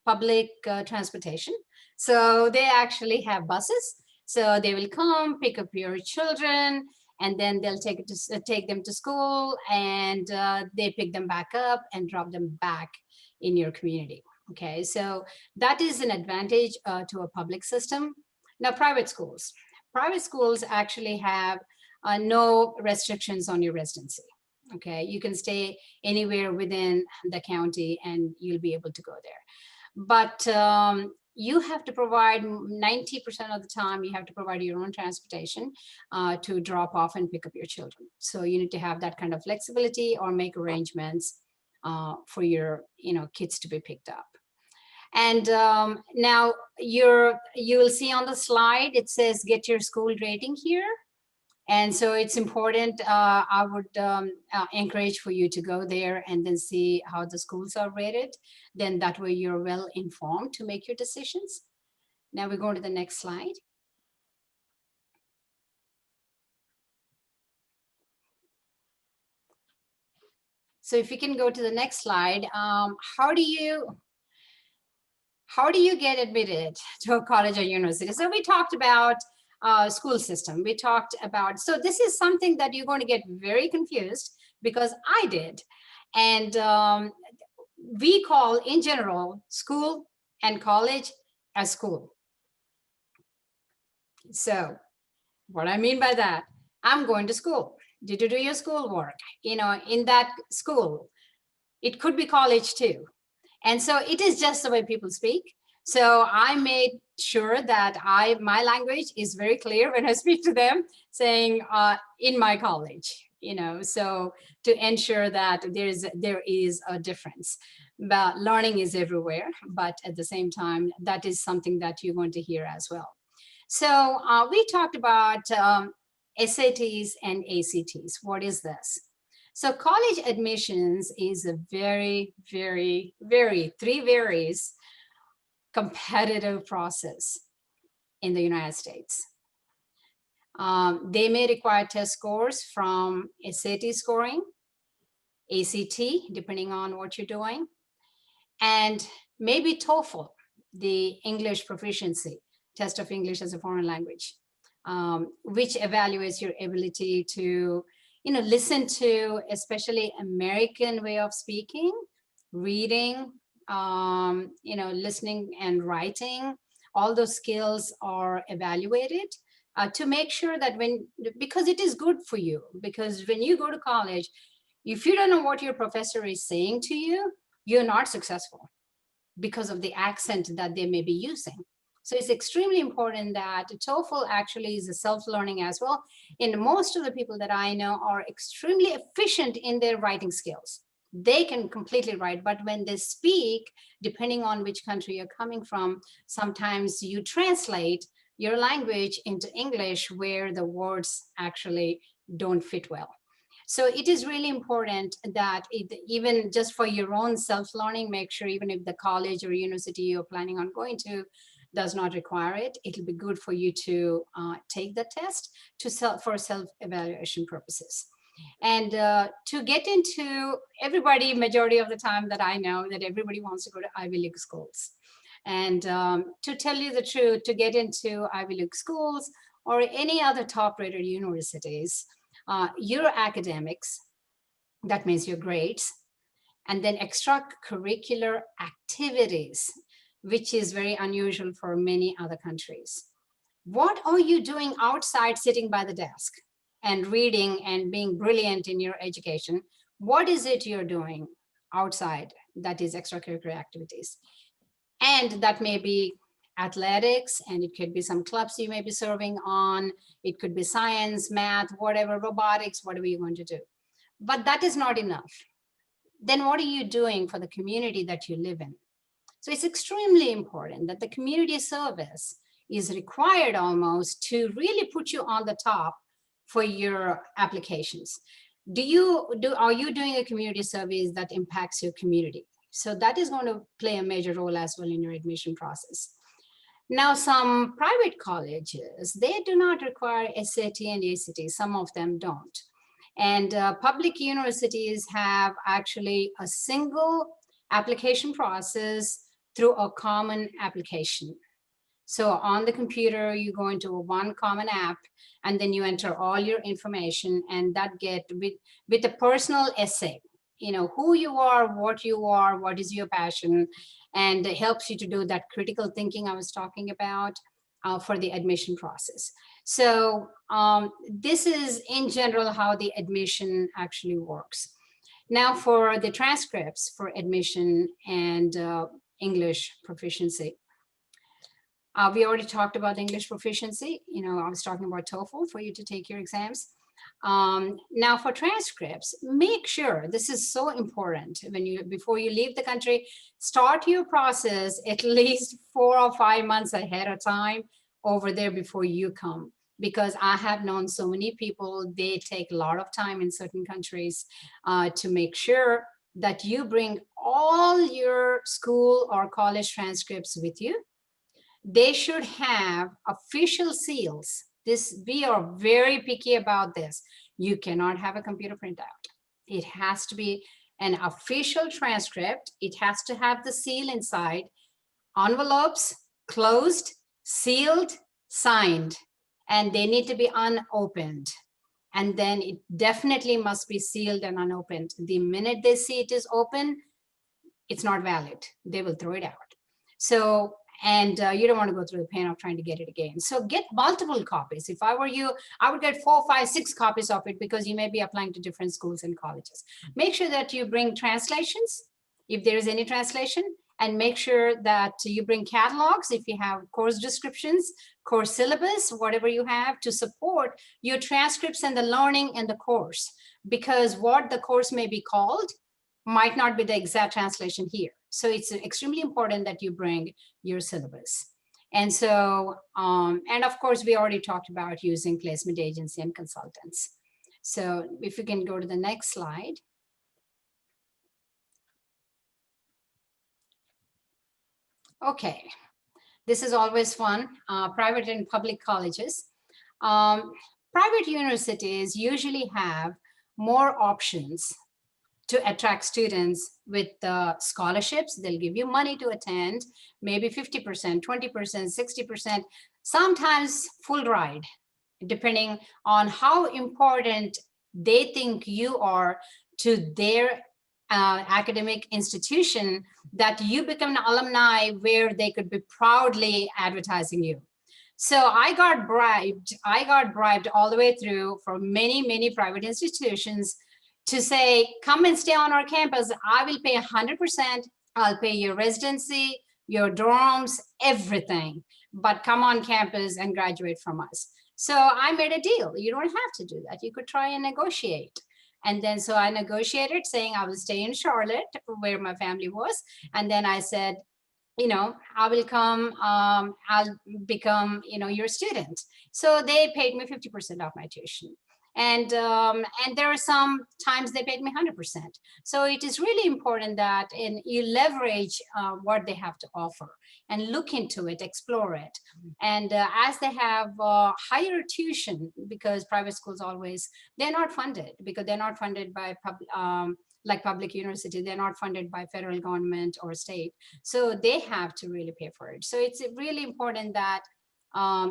public transportation. So they actually have buses. So they will come pick up your children, and then they'll take them to school, and they pick them back up and drop them back in your community. Okay, so that is an advantage to a public system. Now, private schools actually have no restrictions on your residency. Okay, you can stay anywhere within the county and you'll be able to go there. But you have to provide 90% of the time, you have to provide your own transportation to drop off and pick up your children. So you need to have that kind of flexibility or make arrangements for your kids to be picked up. And now you will see on the slide, it says get your school rating here. And so it's important, I would encourage for you to go there and then see how the schools are rated. Then that way you're well informed to make your decisions. Now we go to the next slide. So if you can go to the next slide, how do you get admitted to a college or university? So we talked about school system. We talked about, so this is something that you're going to get very confused because I did. And we call in general school and college as school. So what I mean by that, I'm going to school. Did you do your schoolwork? You know, in that school, it could be college too. And so it is just the way people speak. So I made sure that my language is very clear when I speak to them, saying in my college, you know, so to ensure that there is a difference. But learning is everywhere, but at the same time, that is something that you're going to hear as well. So we talked about SATs and ACTs. What is this? So college admissions is a very, very, very, three varies competitive process in the United States. They may require test scores from SAT scoring, ACT, depending on what you're doing, and maybe TOEFL, the English proficiency, test of English as a foreign language, which evaluates your ability to, you know, listen to especially American way of speaking, reading, you know, listening and writing. All those skills are evaluated to make sure that because it is good for you, because when you go to college, if you don't know what your professor is saying to you, you're not successful because of the accent that they may be using. So it's extremely important that TOEFL actually is a self-learning as well. And most of the people that I know are extremely efficient in their writing skills. They can completely write, but when they speak, depending on which country you're coming from, sometimes you translate your language into English where the words actually don't fit well. So it is really important that even just for your own self-learning, make sure even if the college or university you're planning on going to does not require it, it'll be good for you to take the test for self-evaluation purposes. And to get into everybody, majority of the time that I know that everybody wants to go to Ivy League schools. And to tell you the truth, to get into Ivy League schools or any other top-rated universities, your academics, that means your grades, and then extracurricular activities, which is very unusual for many other countries. What are you doing outside sitting by the desk and reading and being brilliant in your education? What is it you're doing outside that is extracurricular activities? And that may be athletics, and it could be some clubs you may be serving on. It could be science, math, whatever, robotics, whatever you're going to do. But that is not enough. Then what are you doing for the community that you live in? So it's extremely important that the community service is required almost to really put you on the top for your applications. Are you doing a community service that impacts your community? So that is going to play a major role as well in your admission process. Now, some private colleges, they do not require SAT and ACT. Some of them don't. And public universities have actually a single application process through a common application. So on the computer, you go into one common app, and then you enter all your information, and that get with a personal essay, you know, who you are, what is your passion, and it helps you to do that critical thinking I was talking about for the admission process. So this is in general how the admission actually works. Now for the transcripts for admission and English proficiency. We already talked about English proficiency. You know, I was talking about TOEFL for you to take your exams. Now for transcripts, make sure, this is so important, before you leave the country, start your process at least 4 or 5 months ahead of time over there before you come. because I have known so many people, they take a lot of time in certain countries to make sure that you bring all your school or college transcripts with you. They should have official seals. We are very picky about this. You cannot have a computer printout. It has to be an official transcript. It has to have the seal inside, envelopes, closed, sealed, signed, and they need to be unopened. And then it definitely must be sealed and unopened. The minute they see it is open, it's not valid. They will throw it out. So, and you don't want to go through the pain of trying to get it again. So get multiple copies. If I were you, I would get 4, 5, 6 copies of it, because you may be applying to different schools and colleges. Make sure that you bring translations, if there is any translation, and make sure that you bring catalogs if you have course descriptions, course syllabus, whatever you have to support your transcripts and the learning and the course, because what the course may be called might not be the exact translation here. So it's extremely important that you bring your syllabus. And so, and of course, we already talked about using placement agency and consultants. So if you can go to the next slide. Okay, this is always fun, private and public colleges. Private universities usually have more options to attract students with scholarships. They'll give you money to attend, maybe 50%, 20%, 60%, sometimes full ride, depending on how important they think you are to their academic institution, that you become an alumni where they could be proudly advertising you. So I got bribed all the way through from many private institutions to say, come and stay on our campus. I will pay 100%. I'll pay your residency, your dorms, everything, but come on campus and graduate from us. So I made a deal. You don't have to do that. You could try and negotiate. And then so I negotiated saying I will stay in Charlotte where my family was. And then I said, you know, I will come, I'll become, you know, your student. So they paid me 50% of my tuition. And there are some times they paid me 100%. So it is really important that you leverage what they have to offer and look into it, explore it. And as they have higher tuition, because private schools always, they're not funded, because they're not funded by like public university, they're not funded by federal government or state. So they have to really pay for it. So it's really important that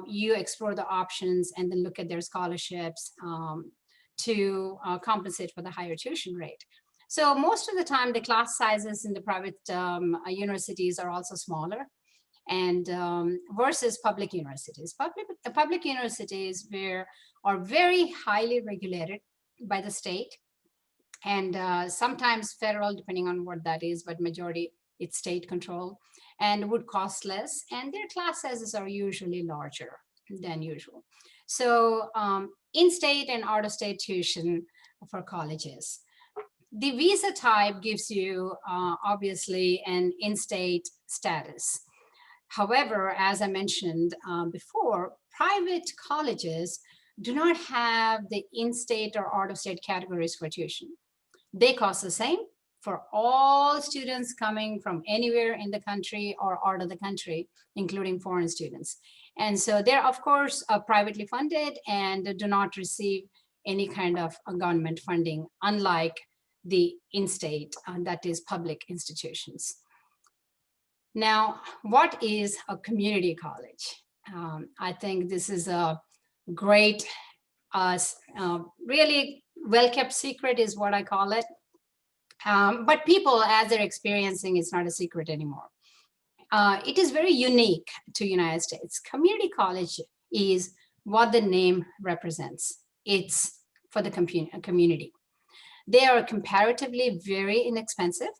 you explore the options and then look at their scholarships to compensate for the higher tuition rate. So most of the time, the class sizes in the private universities are also smaller, and versus public universities. Public universities are very highly regulated by the state, and sometimes federal, depending on what that is, but majority it's state control, and would cost less, and their class sizes are usually larger than usual. So in-state and out-of-state tuition for colleges. The visa type gives you obviously an in-state status. However, as I mentioned before, private colleges do not have the in-state or out-of-state categories for tuition. They cost the same for all students coming from anywhere in the country or out of the country, including foreign students. And so they're, of course, privately funded and do not receive any kind of government funding, unlike the in-state, that is public institutions. Now, what is a community college? I think this is a great, really well-kept secret is what I call it. But people, as they're experiencing, it's not a secret anymore. It is very unique to United States. Community college is what the name represents. It's for the community. They are comparatively very inexpensive,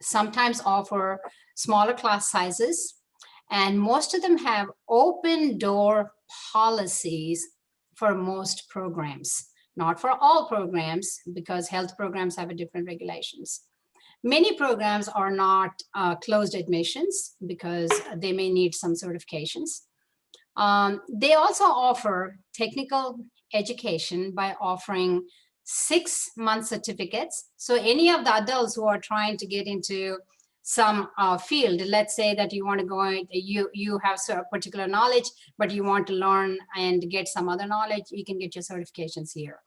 sometimes offer smaller class sizes, and most of them have open door policies for most programs. Not for all programs, because health programs have a different regulations. Many programs are not closed admissions because they may need some certifications. They also offer technical education by offering 6-month certificates. So any of the adults who are trying to get into some field, let's say that you want to go, you have a particular knowledge, but you want to learn and get some other knowledge, you can get your certifications here.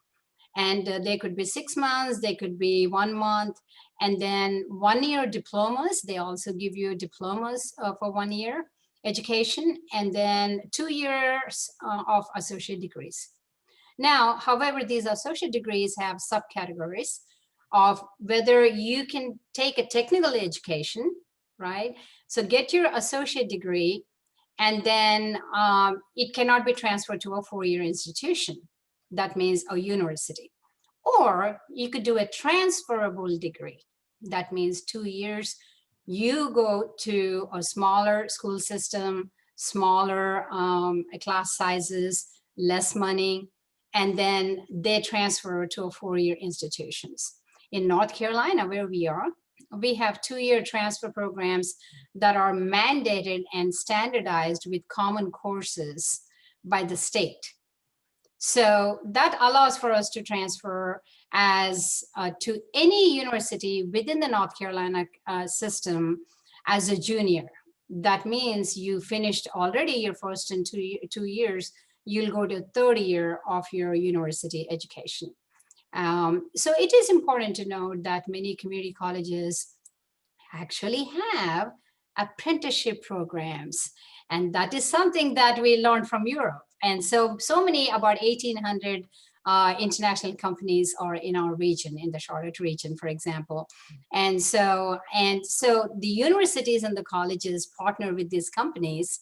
And they could be 6 months, they could be 1 month, and then 1-year diplomas. They also give you diplomas for 1 year education, and then 2 years of associate degrees. Now, however, these associate degrees have subcategories of whether you can take a technical education, right? So get your associate degree, and then it cannot be transferred to a 4-year institution. That means a university. Or you could do a transferable degree. That means 2 years. You go to a smaller school system, smaller class sizes, less money, and then they transfer to a 4-year institutions. In North Carolina, where we are, we have 2-year transfer programs that are mandated and standardized with common courses by the state. So that allows for us to transfer as to any university within the North Carolina system as a junior. That means you finished already your first and 2 years, you'll go to 3rd year of your university education. So it is important to note that many community colleges actually have apprenticeship programs, and that is something that we learned from Europe. And so many, about 1,800 international companies are in our region, in the Charlotte region, for example. And so the universities and the colleges partner with these companies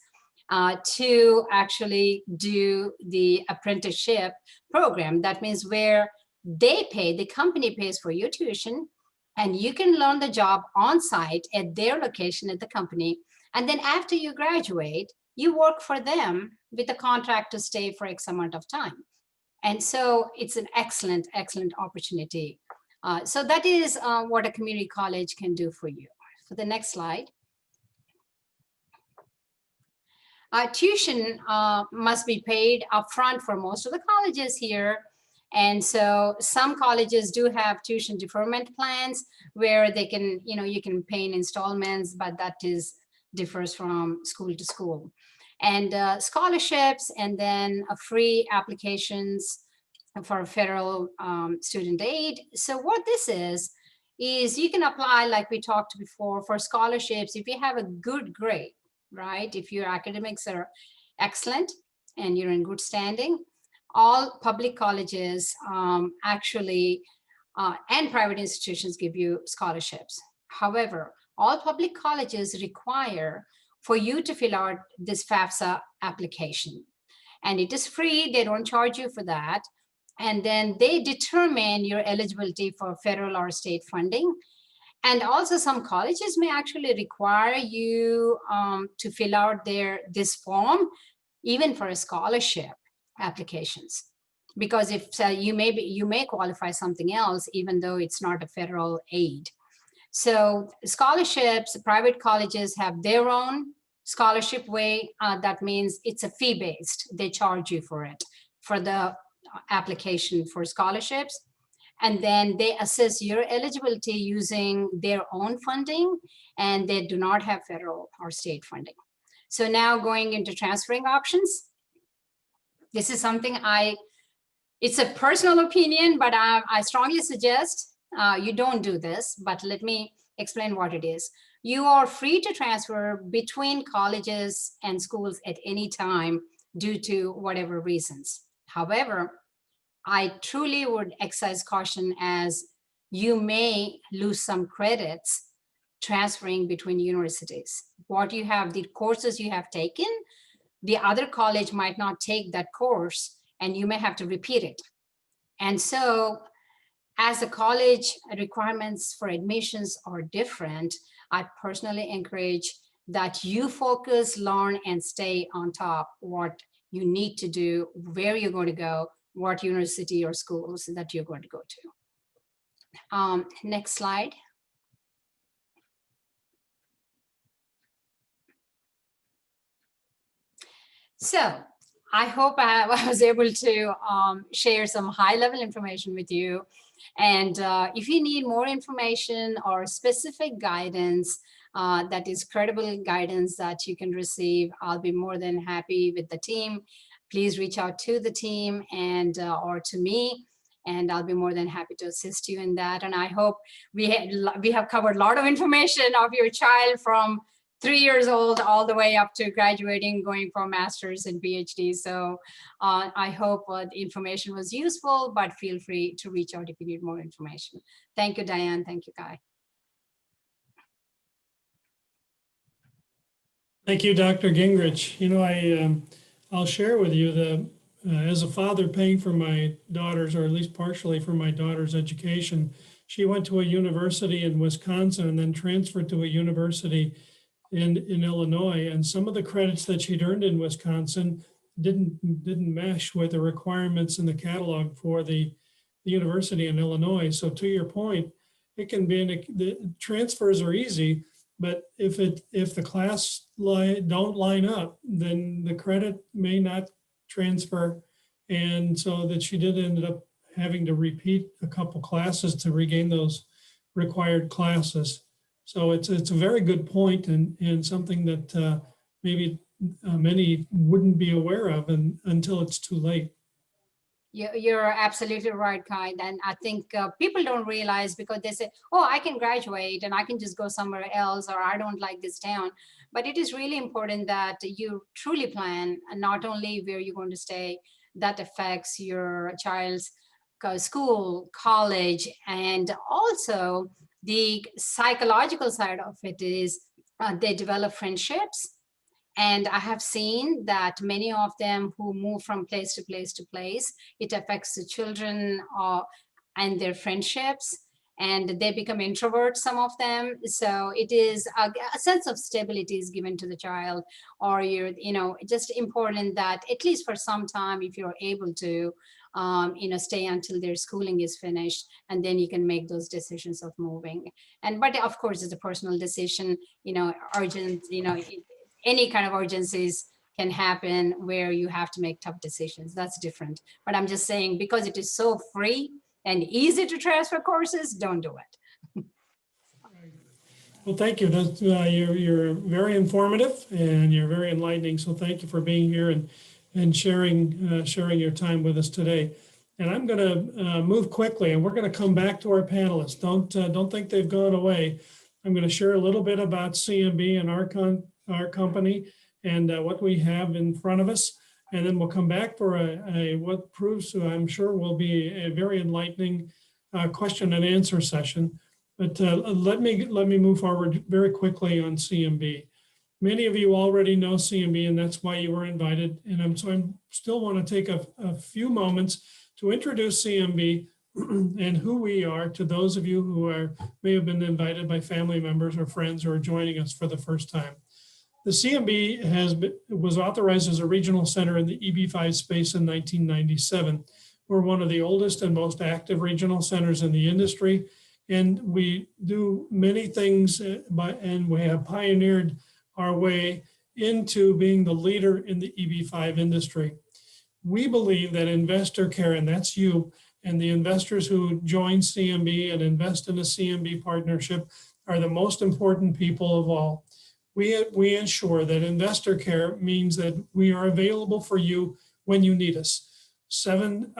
to actually do the apprenticeship program. That means where they pay, the company pays for your tuition, and you can learn the job on site at their location at the company. And then after you graduate, you work for them with a contract to stay for X amount of time. And so it's an excellent, excellent opportunity. So that is what a community college can do for you. For the next slide. Tuition must be paid upfront for most of the colleges here. And so some colleges do have tuition deferment plans where they can, you can pay in installments, but that differs from school to school. And scholarships, and then free applications for federal student aid. So what this is you can apply, like we talked before, for scholarships if you have a good grade, right? If your academics are excellent and you're in good standing. All public colleges actually and private institutions give you scholarships. However, all public colleges require for you to fill out this FAFSA application. And it is free, they don't charge you for that. And then they determine your eligibility for federal or state funding. And also some colleges may actually require you to fill out this form, even for a scholarship applications, because if you may qualify something else, even though it's not a federal aid. So scholarships, private colleges have their own scholarship way. That means it's a fee-based. They charge you for it, for the application for scholarships. And then they assess your eligibility using their own funding, and they do not have federal or state funding. So now going into transferring options. This is something it's a personal opinion, but I strongly suggest you don't do this, but let me explain what it is. You are free to transfer between colleges and schools at any time due to whatever reasons. However, I truly would exercise caution, as you may lose some credits transferring between universities. What you have, the courses you have taken, the other college might not take that course and you may have to repeat it. And so as the college requirements for admissions are different, I personally encourage that you focus, learn, and stay on top what you need to do, where you're going to go, what university or schools that you're going to go to. Next slide. So I hope I was able to share some high-level information with you. And if you need more information or specific guidance, that is credible guidance that you can receive, I'll be more than happy with the team. Please reach out to the team and or to me, and I'll be more than happy to assist you in that. And I hope we have covered a lot of information of your child from 3 years old all the way up to graduating, going for master's and PhD. So I hope the information was useful, but feel free to reach out if you need more information. Thank you, Dianne. Thank you, Kai. Thank you, Dr. Gingrich. You know, I'll share with you that as a father paying for my daughter's, or at least partially for my daughter's education, she went to a university in Wisconsin and then transferred to a university in Illinois. And some of the credits that she'd earned in Wisconsin didn't mesh with the requirements in the catalog for the university in Illinois. So to your point, it can be, the transfers are easy, but if the class don't line up, then the credit may not transfer. And so that she did end up having to repeat a couple classes to regain those required classes. So it's a very good point, and something that maybe many wouldn't be aware of until it's too late. You're absolutely right, Kai. And I think people don't realize, because they say, oh, I can graduate and I can just go somewhere else, or I don't like this town. But it is really important that you truly plan, and not only where you're going to stay, that affects your child's school, college, and also the psychological side of it is they develop friendships. And I have seen that many of them who move from place to place to place, it affects the children and their friendships, and they become introverts, some of them. So it is a sense of stability is given to the child, or just important that at least for some time, if you're able to, stay until their schooling is finished, and then you can make those decisions of moving. But of course, it's a personal decision, urgent, any kind of urgencies can happen where you have to make tough decisions. That's different. But I'm just saying, because it is so free and easy to transfer courses, don't do it. Well, thank you. You're very informative and you're very enlightening. So thank you for being here and sharing your time with us today. And I'm going to move quickly, and we're going to come back to our panelists. Don't think they've gone away. I'm going to share a little bit about CMB and our company and what we have in front of us, and then we'll come back for what proves to, I'm sure, will be a very enlightening question and answer session. But let me move forward very quickly on CMB. Many of you already know CMB, and that's why you were invited. And I still want to take a few moments to introduce CMB and who we are to those of you who may have been invited by family members or friends who are joining us for the first time. The CMB was authorized as a regional center in the EB5 space in 1997. We're one of the oldest and most active regional centers in the industry, and we do many things, and we have pioneered our way into being the leader in the EB5 industry. We believe that investor care, and that's you, and the investors who join CMB and invest in a CMB partnership are the most important people of all. We ensure that investor care means that we are available for you when you need us. 7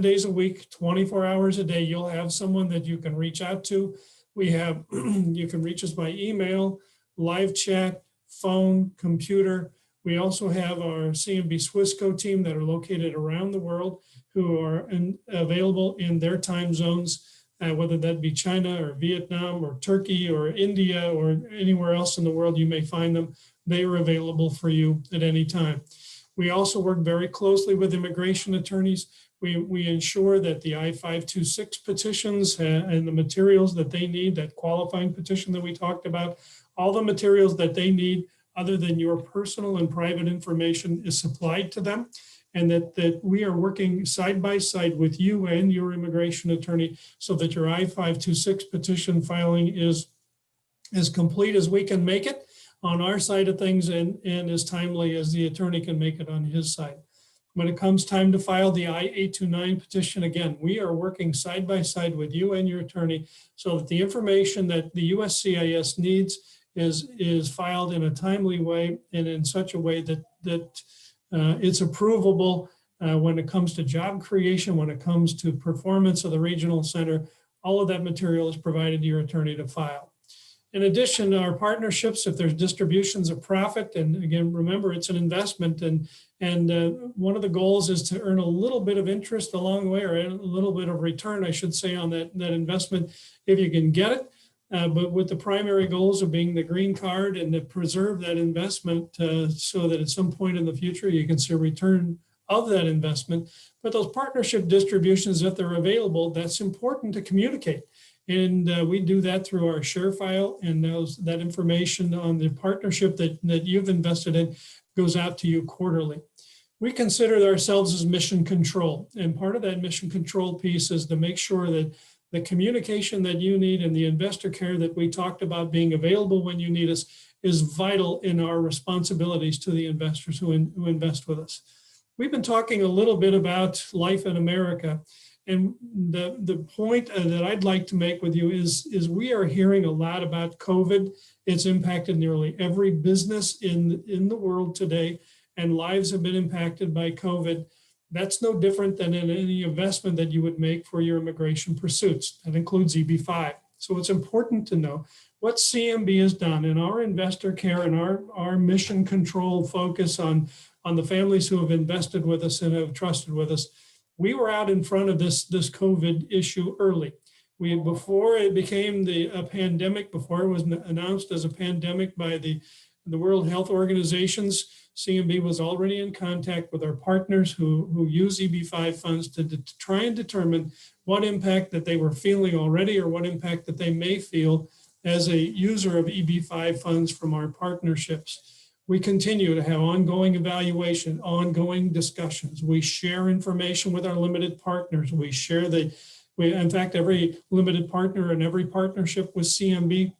days a week, 24 hours a day, you'll have someone that you can reach out to. You can reach us by email, live chat, phone, computer. We also have our CMB Swissco team that are located around the world who are available in their time zones, whether that be China or Vietnam or Turkey or India or anywhere else in the world you may find them. They are available for you at any time. We also work very closely with immigration attorneys. We ensure that the I-526 petitions and the materials that they need, that qualifying petition that we talked about, all the materials that they need other than your personal and private information is supplied to them, and that we are working side by side with you and your immigration attorney so that your I-526 petition filing is as complete as we can make it. on our side of things and as timely as the attorney can make it on his side. When it comes time to file the I-829 petition, again, we are working side by side with you and your attorney so that the information that the USCIS needs is filed in a timely way and in such a way that it's approvable when it comes to job creation, when it comes to performance of the regional center. All of that material is provided to your attorney to file. In addition, our partnerships, if there's distributions of profit, and again, remember, it's an investment, and one of the goals is to earn a little bit of interest along the way, or a little bit of return, I should say, on that investment if you can get it. But with the primary goals of being the green card and to preserve that investment so that at some point in the future you can see a return of that investment. But those partnership distributions, if they're available, that's important to communicate. And we do that through our share file, and that information on the partnership that you've invested in goes out to you quarterly. We consider ourselves as mission control. And part of that mission control piece is to make sure that the communication that you need and the investor care that we talked about being available when you need us is vital in our responsibilities to the investors who invest with us. We've been talking a little bit about life in America. And the point that I'd like to make with you is we are hearing a lot about COVID. It's impacted nearly every business in the world today, and lives have been impacted by COVID. That's no different than in any investment that you would make for your immigration pursuits. That includes EB-5. So it's important to know what CMB has done in our investor care and our mission control focus on the families who have invested with us and have trusted with us. We were out in front of this COVID issue early. Before it became a pandemic, before it was announced as a pandemic by the World Health Organizations, CMB was already in contact with our partners who use EB-5 funds to try and determine what impact that they were feeling already or what impact that they may feel as a user of EB-5 funds from our partnerships. We continue to have ongoing evaluation, ongoing discussions. We share information with our limited partners. We share in fact, every limited partner and every partnership with CMB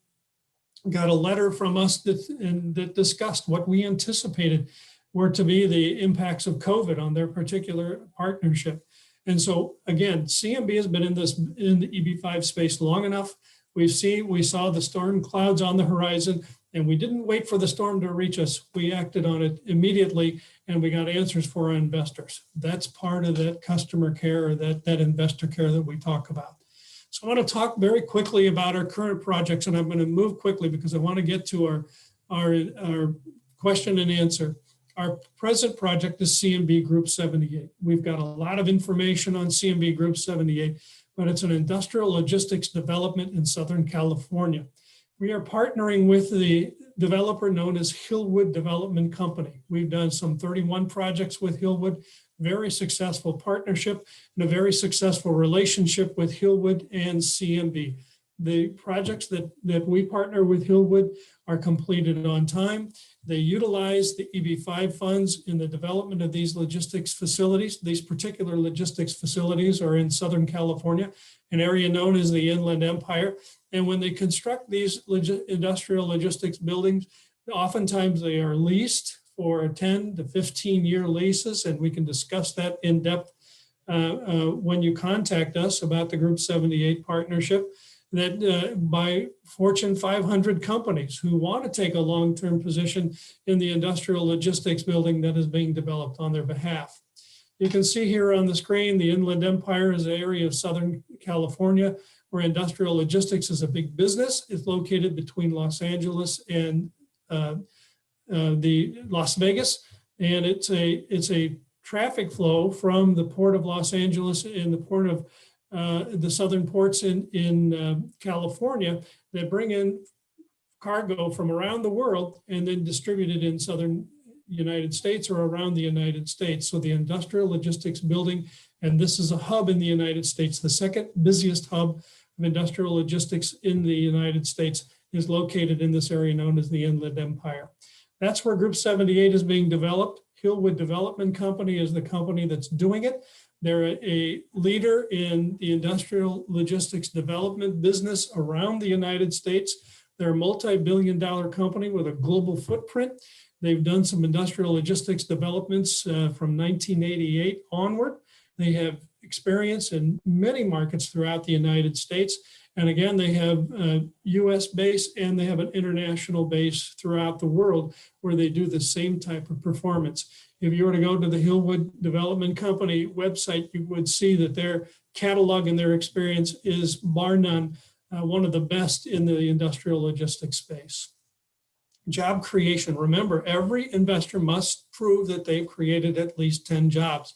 got a letter from us that discussed what we anticipated were to be the impacts of COVID on their particular partnership. And so again, CMB has been in the EB-5 space long enough. We saw the storm clouds on the horizon, and we didn't wait for the storm to reach us. We acted on it immediately, and we got answers for our investors. That's part of that customer care, or that investor care that we talk about. So I want to talk very quickly about our current projects, and I'm going to move quickly because I want to get to our question and answer. Our present project is CMB Group 78. We've got a lot of information on CMB Group 78, but it's an industrial logistics development in Southern California. We are partnering with the developer known as Hillwoood Development Company. We've done some 31 projects with Hillwoood, very successful partnership and a very successful relationship with Hillwoood and CMB. The projects that we partner with Hillwoood are completed on time. They utilize the EB-5 funds in the development of these logistics facilities. These particular logistics facilities are in Southern California, an area known as the Inland Empire. And when they construct these industrial logistics buildings, oftentimes they are leased for 10 to 15-year leases, and we can discuss that in depth when you contact us about the Group 78 partnership, that by Fortune 500 companies who want to take a long-term position in the industrial logistics building that is being developed on their behalf. You can see here on the screen, the Inland Empire is an area of Southern California where industrial logistics is a big business. It's located between Los Angeles and the Las Vegas, and it's a traffic flow from the port of Los Angeles and the port of the southern ports in California that bring in cargo from around the world and then distribute it in southern United States or around the United States. So the industrial logistics building, and this is a hub in the United States, the second busiest hub of industrial logistics in the United States, is located in this area known as the Inland Empire. That's where Group 78 is being developed. Hillwoood Development Company is the company that's doing it. They're a leader in the industrial logistics development business around the United States. They're a multi-billion-dollar company with a global footprint. They've done some industrial logistics developments from 1988 onward. They have experience in many markets throughout the United States. And again, they have a US base and they have an international base throughout the world where they do the same type of performance. If you were to go to the Hillwoood Development Company website, you would see that their catalog and their experience is bar none, one of the best in the industrial logistics space. Job creation. Remember, every investor must prove that they've created at least 10 jobs.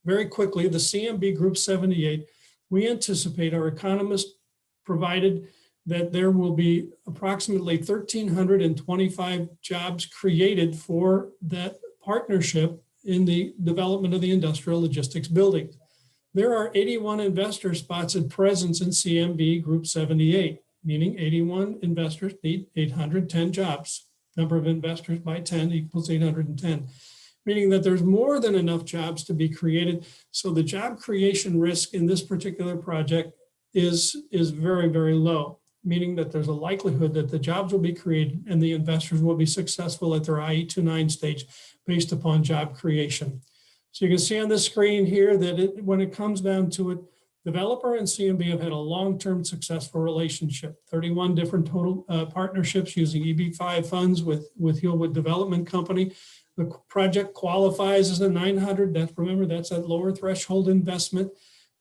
Very quickly, the CMB Group 78, we anticipate, our economists provided, that there will be approximately 1,325 jobs created for that partnership in the development of the industrial logistics building. There are 81 investor spots at presence in CMB Group 78, meaning 81 investors need 810 jobs. Number of investors by 10 equals 810, meaning that there's more than enough jobs to be created. So the job creation risk in this particular project is very, very low, meaning that there's a likelihood that the jobs will be created and the investors will be successful at their IE29 stage based upon job creation. So you can see on the screen here that when it comes down to it, developer and CMB have had a long-term successful relationship, 31 different total partnerships using EB5 funds with Hillwoood Development Company. The project qualifies as a 900, remember that's that lower threshold investment.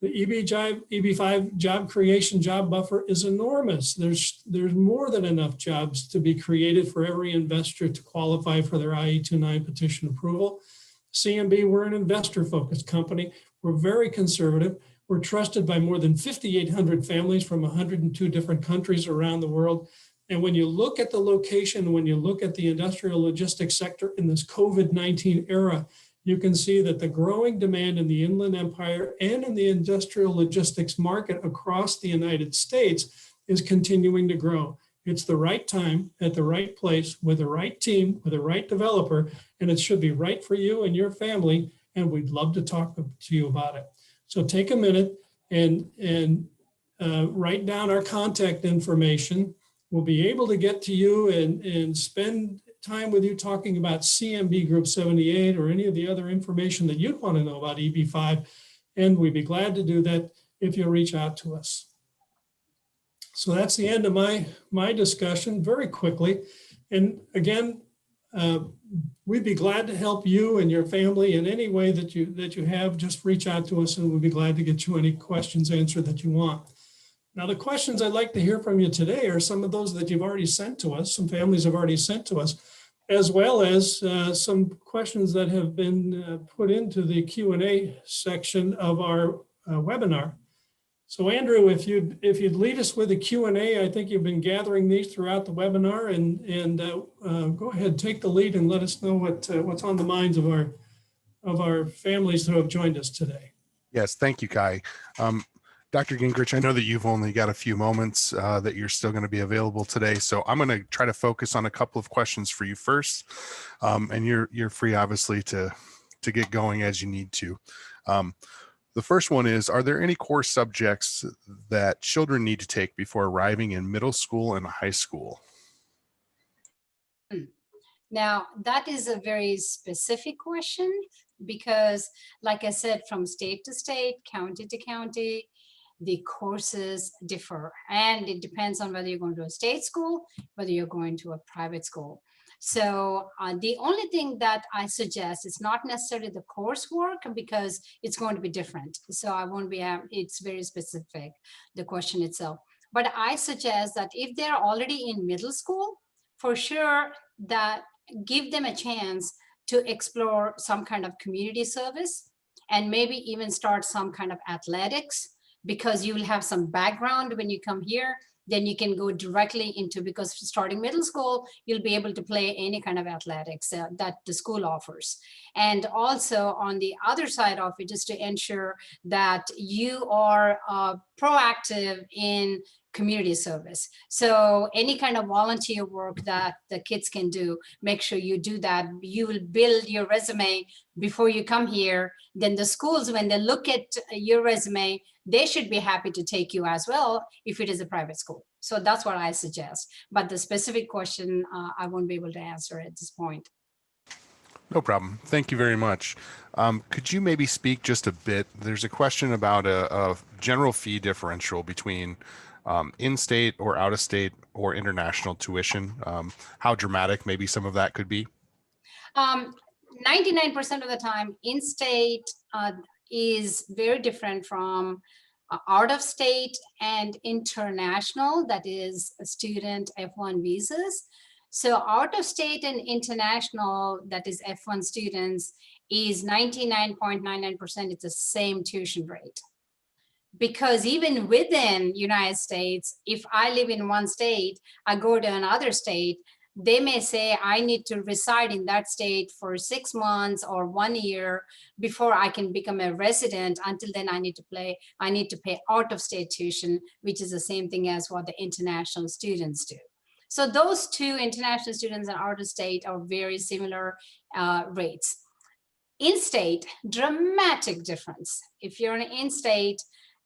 The EB5 job creation job buffer is enormous. There's more than enough jobs to be created for every investor to qualify for their IE29 petition approval. CMB, we're an investor-focused company. We're very conservative. We're trusted by more than 5,800 families from 102 different countries around the world. And when you look at the location, when you look at the industrial logistics sector in this COVID-19 era, you can see that the growing demand in the Inland Empire and in the industrial logistics market across the United States is continuing to grow. It's the right time, at the right place, with the right team, with the right developer, and it should be right for you and your family, and we'd love to talk to you about it. So take a minute and write down our contact information. We'll be able to get to you and spend time with you talking about CMB Group 78 or any of the other information that you'd want to know about EB5. And we'd be glad to do that if you reach out to us. So that's the end of my discussion very quickly. And again, we'd be glad to help you and your family in any way that you have. Just reach out to us and we'll be glad to get you any questions answered that you want. Now, the questions I'd like to hear from you today are some of those that you've already sent to us, some families have already sent to us, as well as some questions that have been put into the Q&A section of our webinar. So Andrew, if you'd lead us with a Q&A, I think you've been gathering these throughout the webinar, and go ahead, take the lead and let us know what's on the minds of our families who have joined us today. Yes, thank you, Kai. Dr. Gingrich, I know that you've only got a few moments that you're still going to be available today, so I'm going to try to focus on a couple of questions for you first, and you're free, obviously, to get going as you need to. The first one is, are there any core subjects that children need to take before arriving in middle school and high school? Now, that is a very specific question because, like I said, from state to state, county to county, the courses differ. And it depends on whether you're going to a state school, whether you're going to a private school. So the only thing that I suggest is not necessarily the coursework because it's going to be different. So I won't be, it's very specific, the question itself. But I suggest that if they're already in middle school, for sure that give them a chance to explore some kind of community service and maybe even start some kind of athletics, because you will have some background when you come here. Then you can go directly into, because starting middle school, you'll be able to play any kind of athletics that the school offers. And also on the other side of it, just to ensure that you are proactive in community service. So any kind of volunteer work that the kids can do, make sure you do that. You will build your resume before you come here. Then the schools, when they look at your resume, they should be happy to take you as well if it is a private school. So that's what I suggest. But the specific question, I won't be able to answer at this point. No problem. Thank you very much. Could you maybe speak just a bit? There's a question about a general fee differential between in-state or out-of-state or international tuition. How dramatic maybe some of that could be? 99% of the time, in-state is very different from out-of-state and international, that is student F1 visas. So out-of-state and international, that is F1 students, is 99.99%. It's the same tuition rate. Because even within United States, if I live in one state, I go to another state, they may say I need to reside in that state for 6 months or 1 year before I can become a resident. Until then, I need to pay out-of-state tuition, which is the same thing as what the international students do. So those two, international students and out-of-state, are very similar rates. In-state, dramatic difference. If you're an in-state,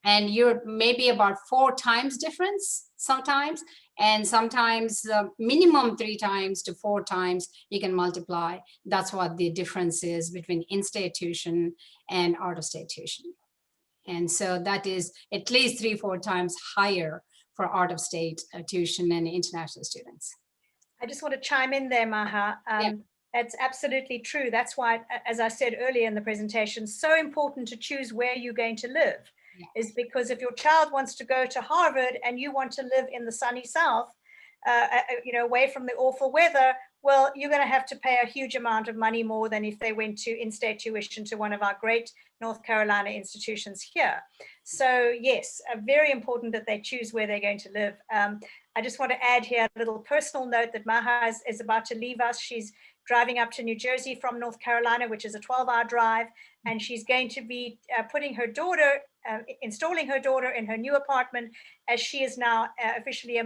and you're maybe about 4 times difference sometimes, and sometimes minimum 3 times to 4 times you can multiply. That's what the difference is between in-state tuition and out-of-state tuition. And so that is at least 3-4 times higher for out-of-state tuition and international students. I just want to chime in there, Maha. That's absolutely true. That's why, as I said earlier in the presentation, so important to choose where you're going to live. Is because if your child wants to go to Harvard and you want to live in the sunny South, away from the awful weather, well, you're going to have to pay a huge amount of money more than if they went to in-state tuition to one of our great North Carolina institutions here. So yes, very important that they choose where they're going to live. I just want to add here a little personal note that Maha is about to leave us. She's driving up to New Jersey from North Carolina, which is a 12-hour drive, and she's going to be installing her daughter in her new apartment, as she is now officially a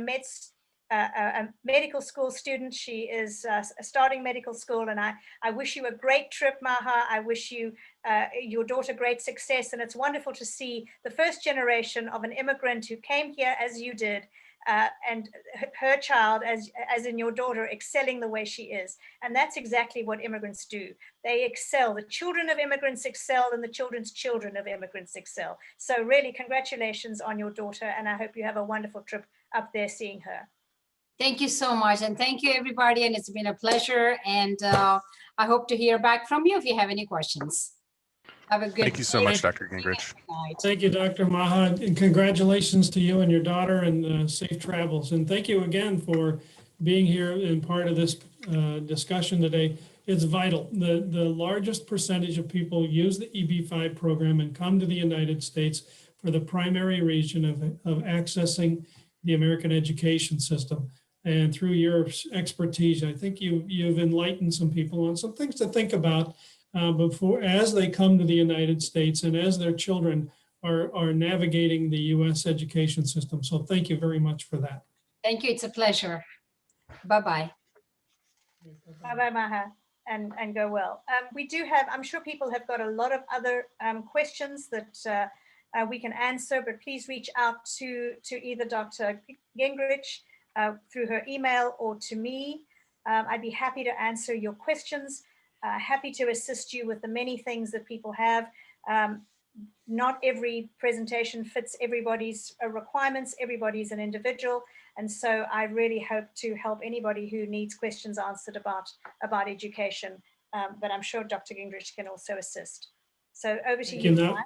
medical school student. She is starting medical school, and I wish you a great trip, Maha. I wish you your daughter great success, and it's wonderful to see the first generation of an immigrant who came here as you did, and her child, as in your daughter, excelling the way she is. And that's exactly what immigrants do. They excel. The children of immigrants excel, and the children's children of immigrants excel. So really, congratulations on your daughter, and I hope you have a wonderful trip up there seeing her. Thank you so much. And thank you, everybody. And it's been a pleasure. And I hope to hear back from you if you have any questions. Have a good Thank you so much, Dr. Gingrich. Thank you, Dr. Maha, and congratulations to you and your daughter, and safe travels. And thank you again for being here and part of this discussion today. It's vital. The largest percentage of people use the EB-5 program and come to the United States for the primary reason of accessing the American education system. And through your expertise, I think you've enlightened some people on some things to think about before, as they come to the United States and as their children are navigating the U.S. education system. So thank you very much for that. Thank you. It's a pleasure. Bye-bye. Bye-bye, Maha, and go well. We do have, I'm sure people have got a lot of other questions that we can answer, but please reach out to either Dr. Gingrich through her email or to me. I'd be happy to answer your questions. Happy to assist you with the many things that people have. Not every presentation fits everybody's requirements. Everybody's an individual. And so I really hope to help anybody who needs questions answered about education. But I'm sure Dr. Gingrich can also assist. So over to you.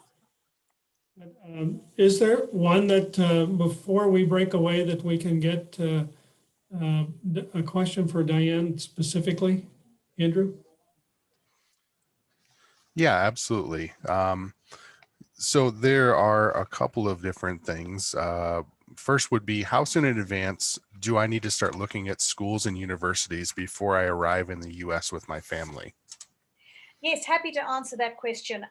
Is there one that before we break away that we can get a question for Dianne specifically, Andrew? Yeah, absolutely. So there are a couple of different things. First would be, how soon in advance do I need to start looking at schools and universities before I arrive in the U.S. with my family? Yes, happy to answer that question.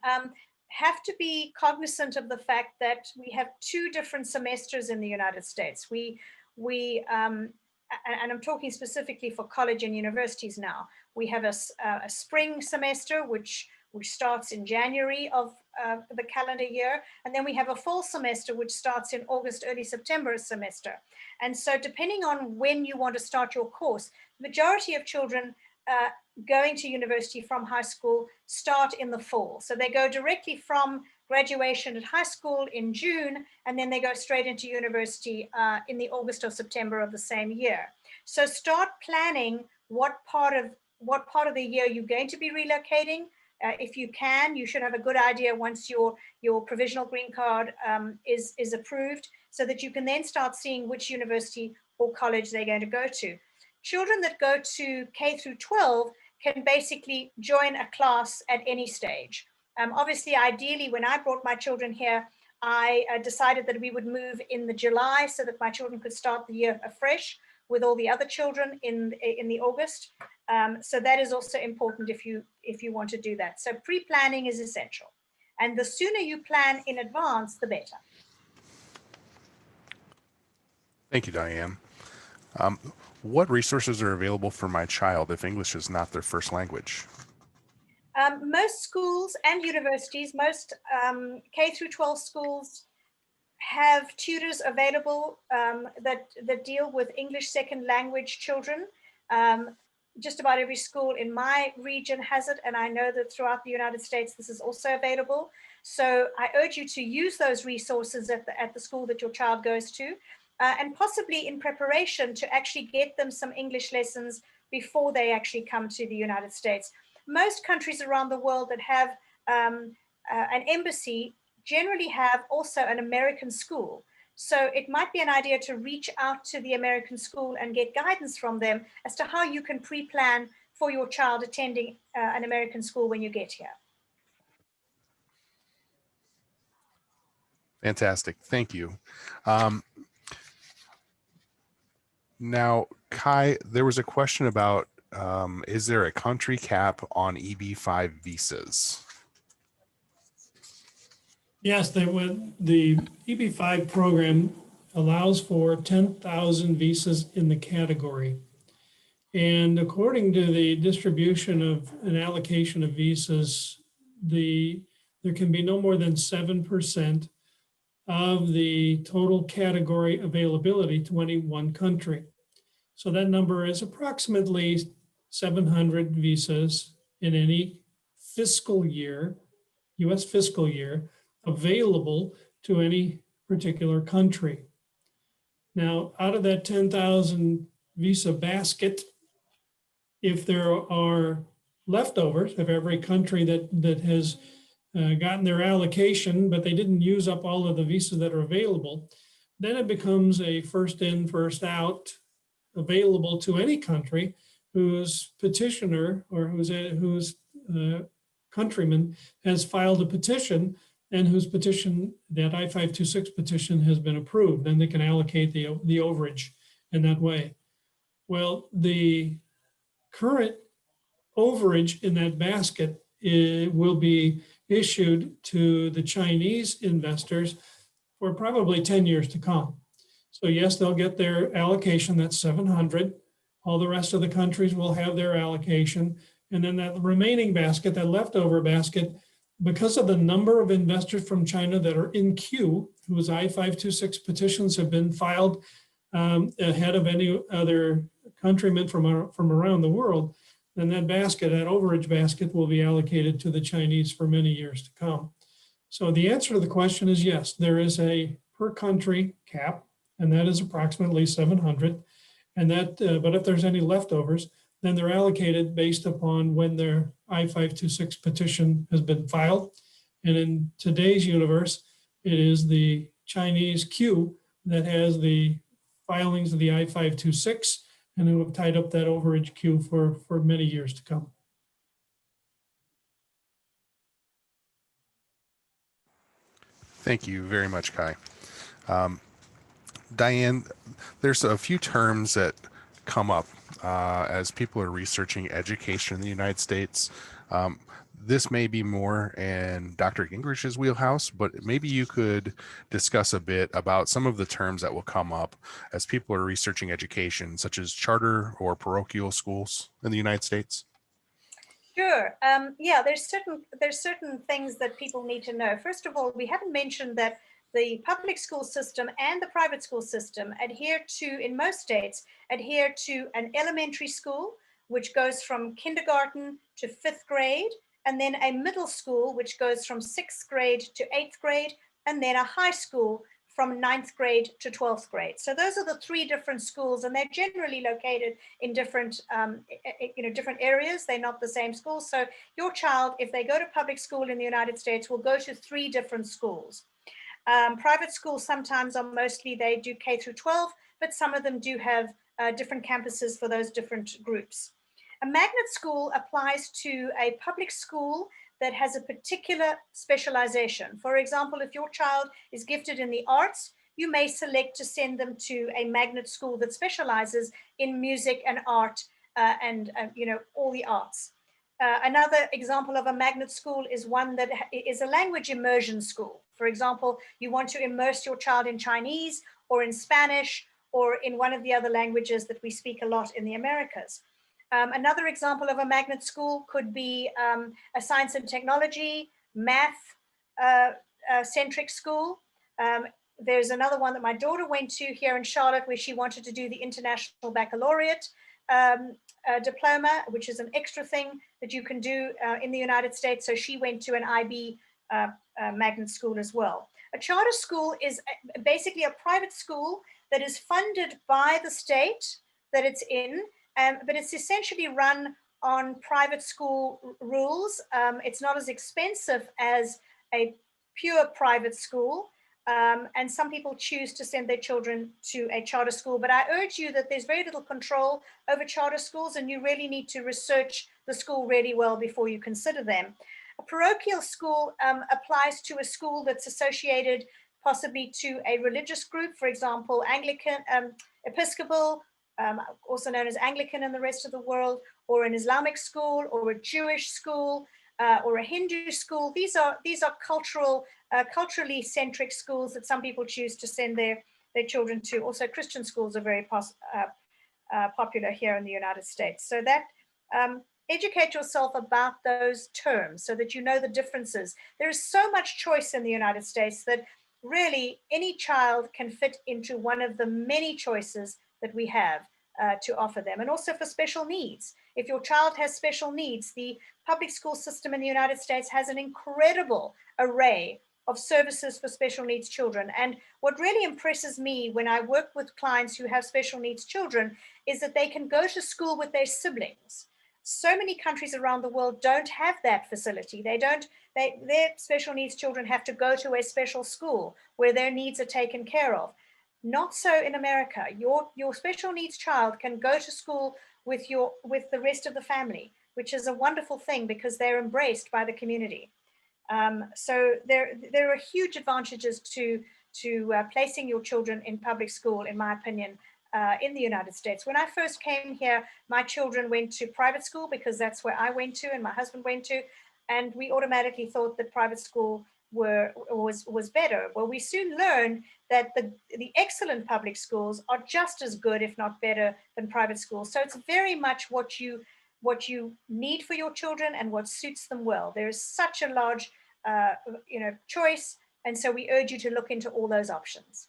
have to be cognizant of the fact that we have two different semesters in the United States. And I'm talking specifically for college and universities now. We have a spring semester, which starts in January of the calendar year. And then we have a fall semester, which starts in August, early September semester. And so depending on when you want to start your course, the majority of children going to university from high school start in the fall. So they go directly from graduation at high school in June, and then they go straight into university in the August or September of the same year. So start planning what part of the year you're going to be relocating. If you can, you should have a good idea once your provisional green card is approved, so that you can then start seeing which university or college they're going to go to. Children that go to K through 12 can basically join a class at any stage. Obviously, ideally, when I brought my children here, I decided that we would move in the July so that my children could start the year afresh with all the other children in the August. So that is also important if you want to do that. So pre-planning is essential. And the sooner you plan in advance, the better. Thank you, Dianne. What resources are available for my child if English is not their first language? Most schools and universities, most K through 12 schools have tutors available that deal with English second language children. Just about every school in my region has it, and I know that throughout the United States this is also available. So I urge you to use those resources at the school that your child goes to, and possibly in preparation to actually get them some English lessons before they actually come to the United States. Most countries around the world that have an embassy generally have also an American school. So it might be an idea to reach out to the American school and get guidance from them as to how you can pre-plan for your child attending an American school when you get here. Fantastic. Thank you. Now, Kai, there was a question about, is there a country cap on EB-5 visas? Yes, the EB-5 program allows for 10,000 visas in the category. And according to the distribution of an allocation of visas, there can be no more than 7% of the total category availability to any one country. So that number is approximately 700 visas in any fiscal year, US fiscal year, available to any particular country. Now, out of that 10,000 visa basket, if there are leftovers of every country that has gotten their allocation, but they didn't use up all of the visas that are available, then it becomes a first in, first out available to any country whose petitioner or whose countryman has filed a petition and whose petition, that I-526 petition, has been approved. Then they can allocate the overage in that way. Well, the current overage in that basket will be issued to the Chinese investors for probably 10 years to come. So yes, they'll get their allocation, that's 700. All the rest of the countries will have their allocation. And then that remaining basket, that leftover basket, because of the number of investors from China that are in queue, whose I-526 petitions have been filed ahead of any other countrymen from around the world, then that basket, that overage basket, will be allocated to the Chinese for many years to come. So the answer to the question is yes, there is a per country cap, and that is approximately 700. And that, but if there's any leftovers, then they're allocated based upon when their I-526 petition has been filed. And in today's universe, it is the Chinese queue that has the filings of the I-526 and who have tied up that overage queue for many years to come. Thank you very much, Kai. Dianne, there's a few terms that come up as people are researching education in the United States. this may be more in Dr. Gingrich's wheelhouse, but maybe you could discuss a bit about some of the terms that will come up as people are researching education, such as charter or parochial schools in the United States. Sure. Yeah, there's certain things that people need to know. First of all, we haven't mentioned that the public school system and the private school system adhere to, in most states, adhere to an elementary school, which goes from kindergarten to 5th grade, and then a middle school, which goes from 6th grade to 8th grade, and then a high school from 9th grade to 12th grade. So those are the 3 different schools, and they're generally located in different, different areas. They're not the same schools. So your child, if they go to public school in the United States, will go to 3 different schools. Private schools sometimes are mostly, they do K through 12, but some of them do have different campuses for those different groups. A magnet school applies to a public school that has a particular specialization. For example, if your child is gifted in the arts, you may select to send them to a magnet school that specializes in music and art and all the arts. Another example of a magnet school is one that is a language immersion school. For example, you want to immerse your child in Chinese or in Spanish or in one of the other languages that we speak a lot in the Americas. Another example of a magnet school could be a science and technology, math centric school. There's another one that my daughter went to here in Charlotte where she wanted to do the International Baccalaureate diploma, which is an extra thing that you can do in the United States. So she went to an IB magnet school as well. A charter school is basically a private school that is funded by the state that it's in, but it's essentially run on private school rules. It's not as expensive as a pure private school. And some people choose to send their children to a charter school, but I urge you that there's very little control over charter schools and you really need to research the school really well before you consider them. A parochial school applies to a school that's associated possibly to a religious group, for example, Anglican, Episcopal, also known as Anglican in the rest of the world, or an Islamic school, or a Jewish school, or a Hindu school. These are culturally centric schools that some people choose to send their children to. Also, Christian schools are very popular here in the United States. So that educate yourself about those terms so that you know the differences. There is so much choice in the United States that really any child can fit into one of the many choices that we have to offer them. And also for special needs. If your child has special needs, the public school system in the United States has an incredible array of services for special needs children. And what really impresses me when I work with clients who have special needs children is that they can go to school with their siblings. So many countries around the world don't have that facility. Their special needs children have to go to a special school where their needs are taken care of. Not so in America. Your special needs child can go to school with the rest of the family, which is a wonderful thing because they're embraced by the community. So there are huge advantages to placing your children in public school, in my opinion, in the United States. When I first came here, my children went to private school because that's where I went to and my husband went to, and we automatically thought that private school was better. Well, we soon learned that the excellent public schools are just as good, if not better, than private schools. So it's very much what you need for your children and what suits them well. There is such a large choice, and so we urge you to look into all those options.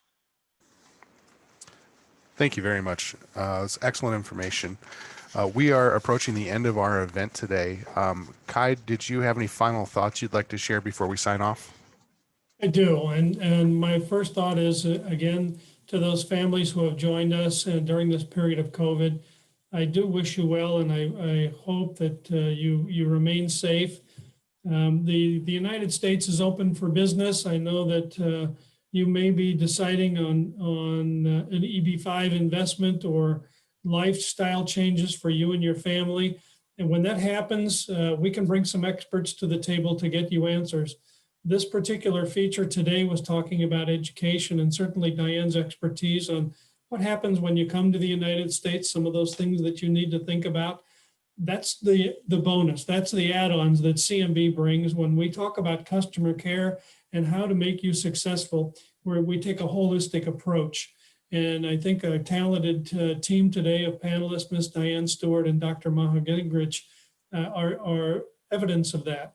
Thank you very much. It's excellent information. We are approaching the end of our event today. Kai, did you have any final thoughts you'd like to share before we sign off? I do, and my first thought is, again, to those families who have joined us during this period of COVID, I do wish you well, and I hope that you remain safe. The United States is open for business. I know that you may be deciding on an EB-5 investment or lifestyle changes for you and your family. And when that happens, we can bring some experts to the table to get you answers. This particular feature today was talking about education, and certainly Dianne's expertise on what happens when you come to the United States, some of those things that you need to think about. that's the bonus. That's the add-ons that CMB brings when we talk about customer care and how to make you successful, where we take a holistic approach. And I think a talented team today of panelists, Ms. Dianne Stewart and Dr. Maha Gingrich, are evidence of that.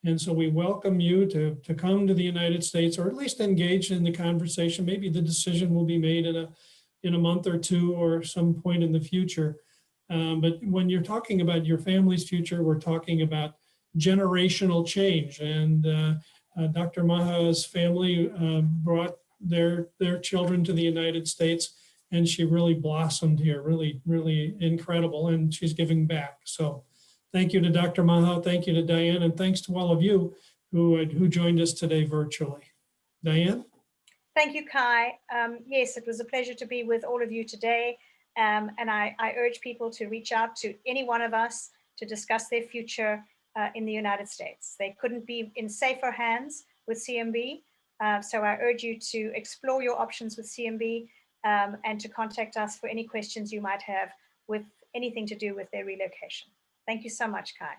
And so we welcome you to come to the United States, or at least engage in the conversation. Maybe the decision will be made in a month or two or some point in the future. But when you're talking about your family's future, we're talking about generational change. And Dr. Maha's family brought their children to the United States, and she really blossomed here, really, really incredible. And she's giving back. So thank you to Dr. Maha, thank you to Dianne, and thanks to all of you who joined us today virtually. Dianne? Thank you, Kai. Yes, it was a pleasure to be with all of you today. And I urge people to reach out to any one of us to discuss their future in the United States. They couldn't be in safer hands with CMB. So I urge you to explore your options with CMB and to contact us for any questions you might have with anything to do with their relocation. Thank you so much, Kai.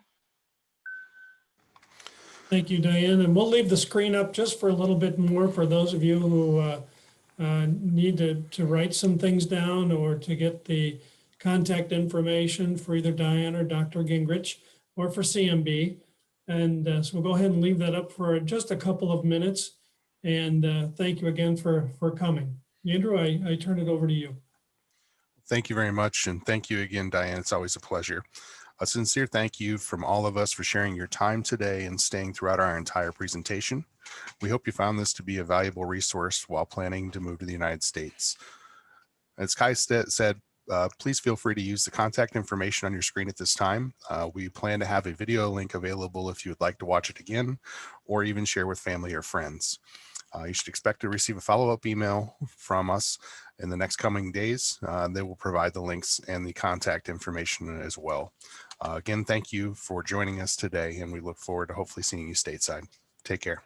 Thank you, Dianne. And we'll leave the screen up just for a little bit more for those of you who need to write some things down or to get the contact information for either Dianne or Dr. Gingrich or for CMB. And so we'll go ahead and leave that up for just a couple of minutes. And thank you again for coming. Andrew, I turn it over to you. Thank you very much. And thank you again, Dianne. It's always a pleasure. A sincere thank you from all of us for sharing your time today and staying throughout our entire presentation. We hope you found this to be a valuable resource while planning to move to the United States. As Kai said, please feel free to use the contact information on your screen at this time. We plan to have a video link available if you would like to watch it again, or even share with family or friends. You should expect to receive a follow-up email from us in the next coming days. They will provide the links and the contact information as well. Again, thank you for joining us today, and we look forward to hopefully seeing you stateside. Take care.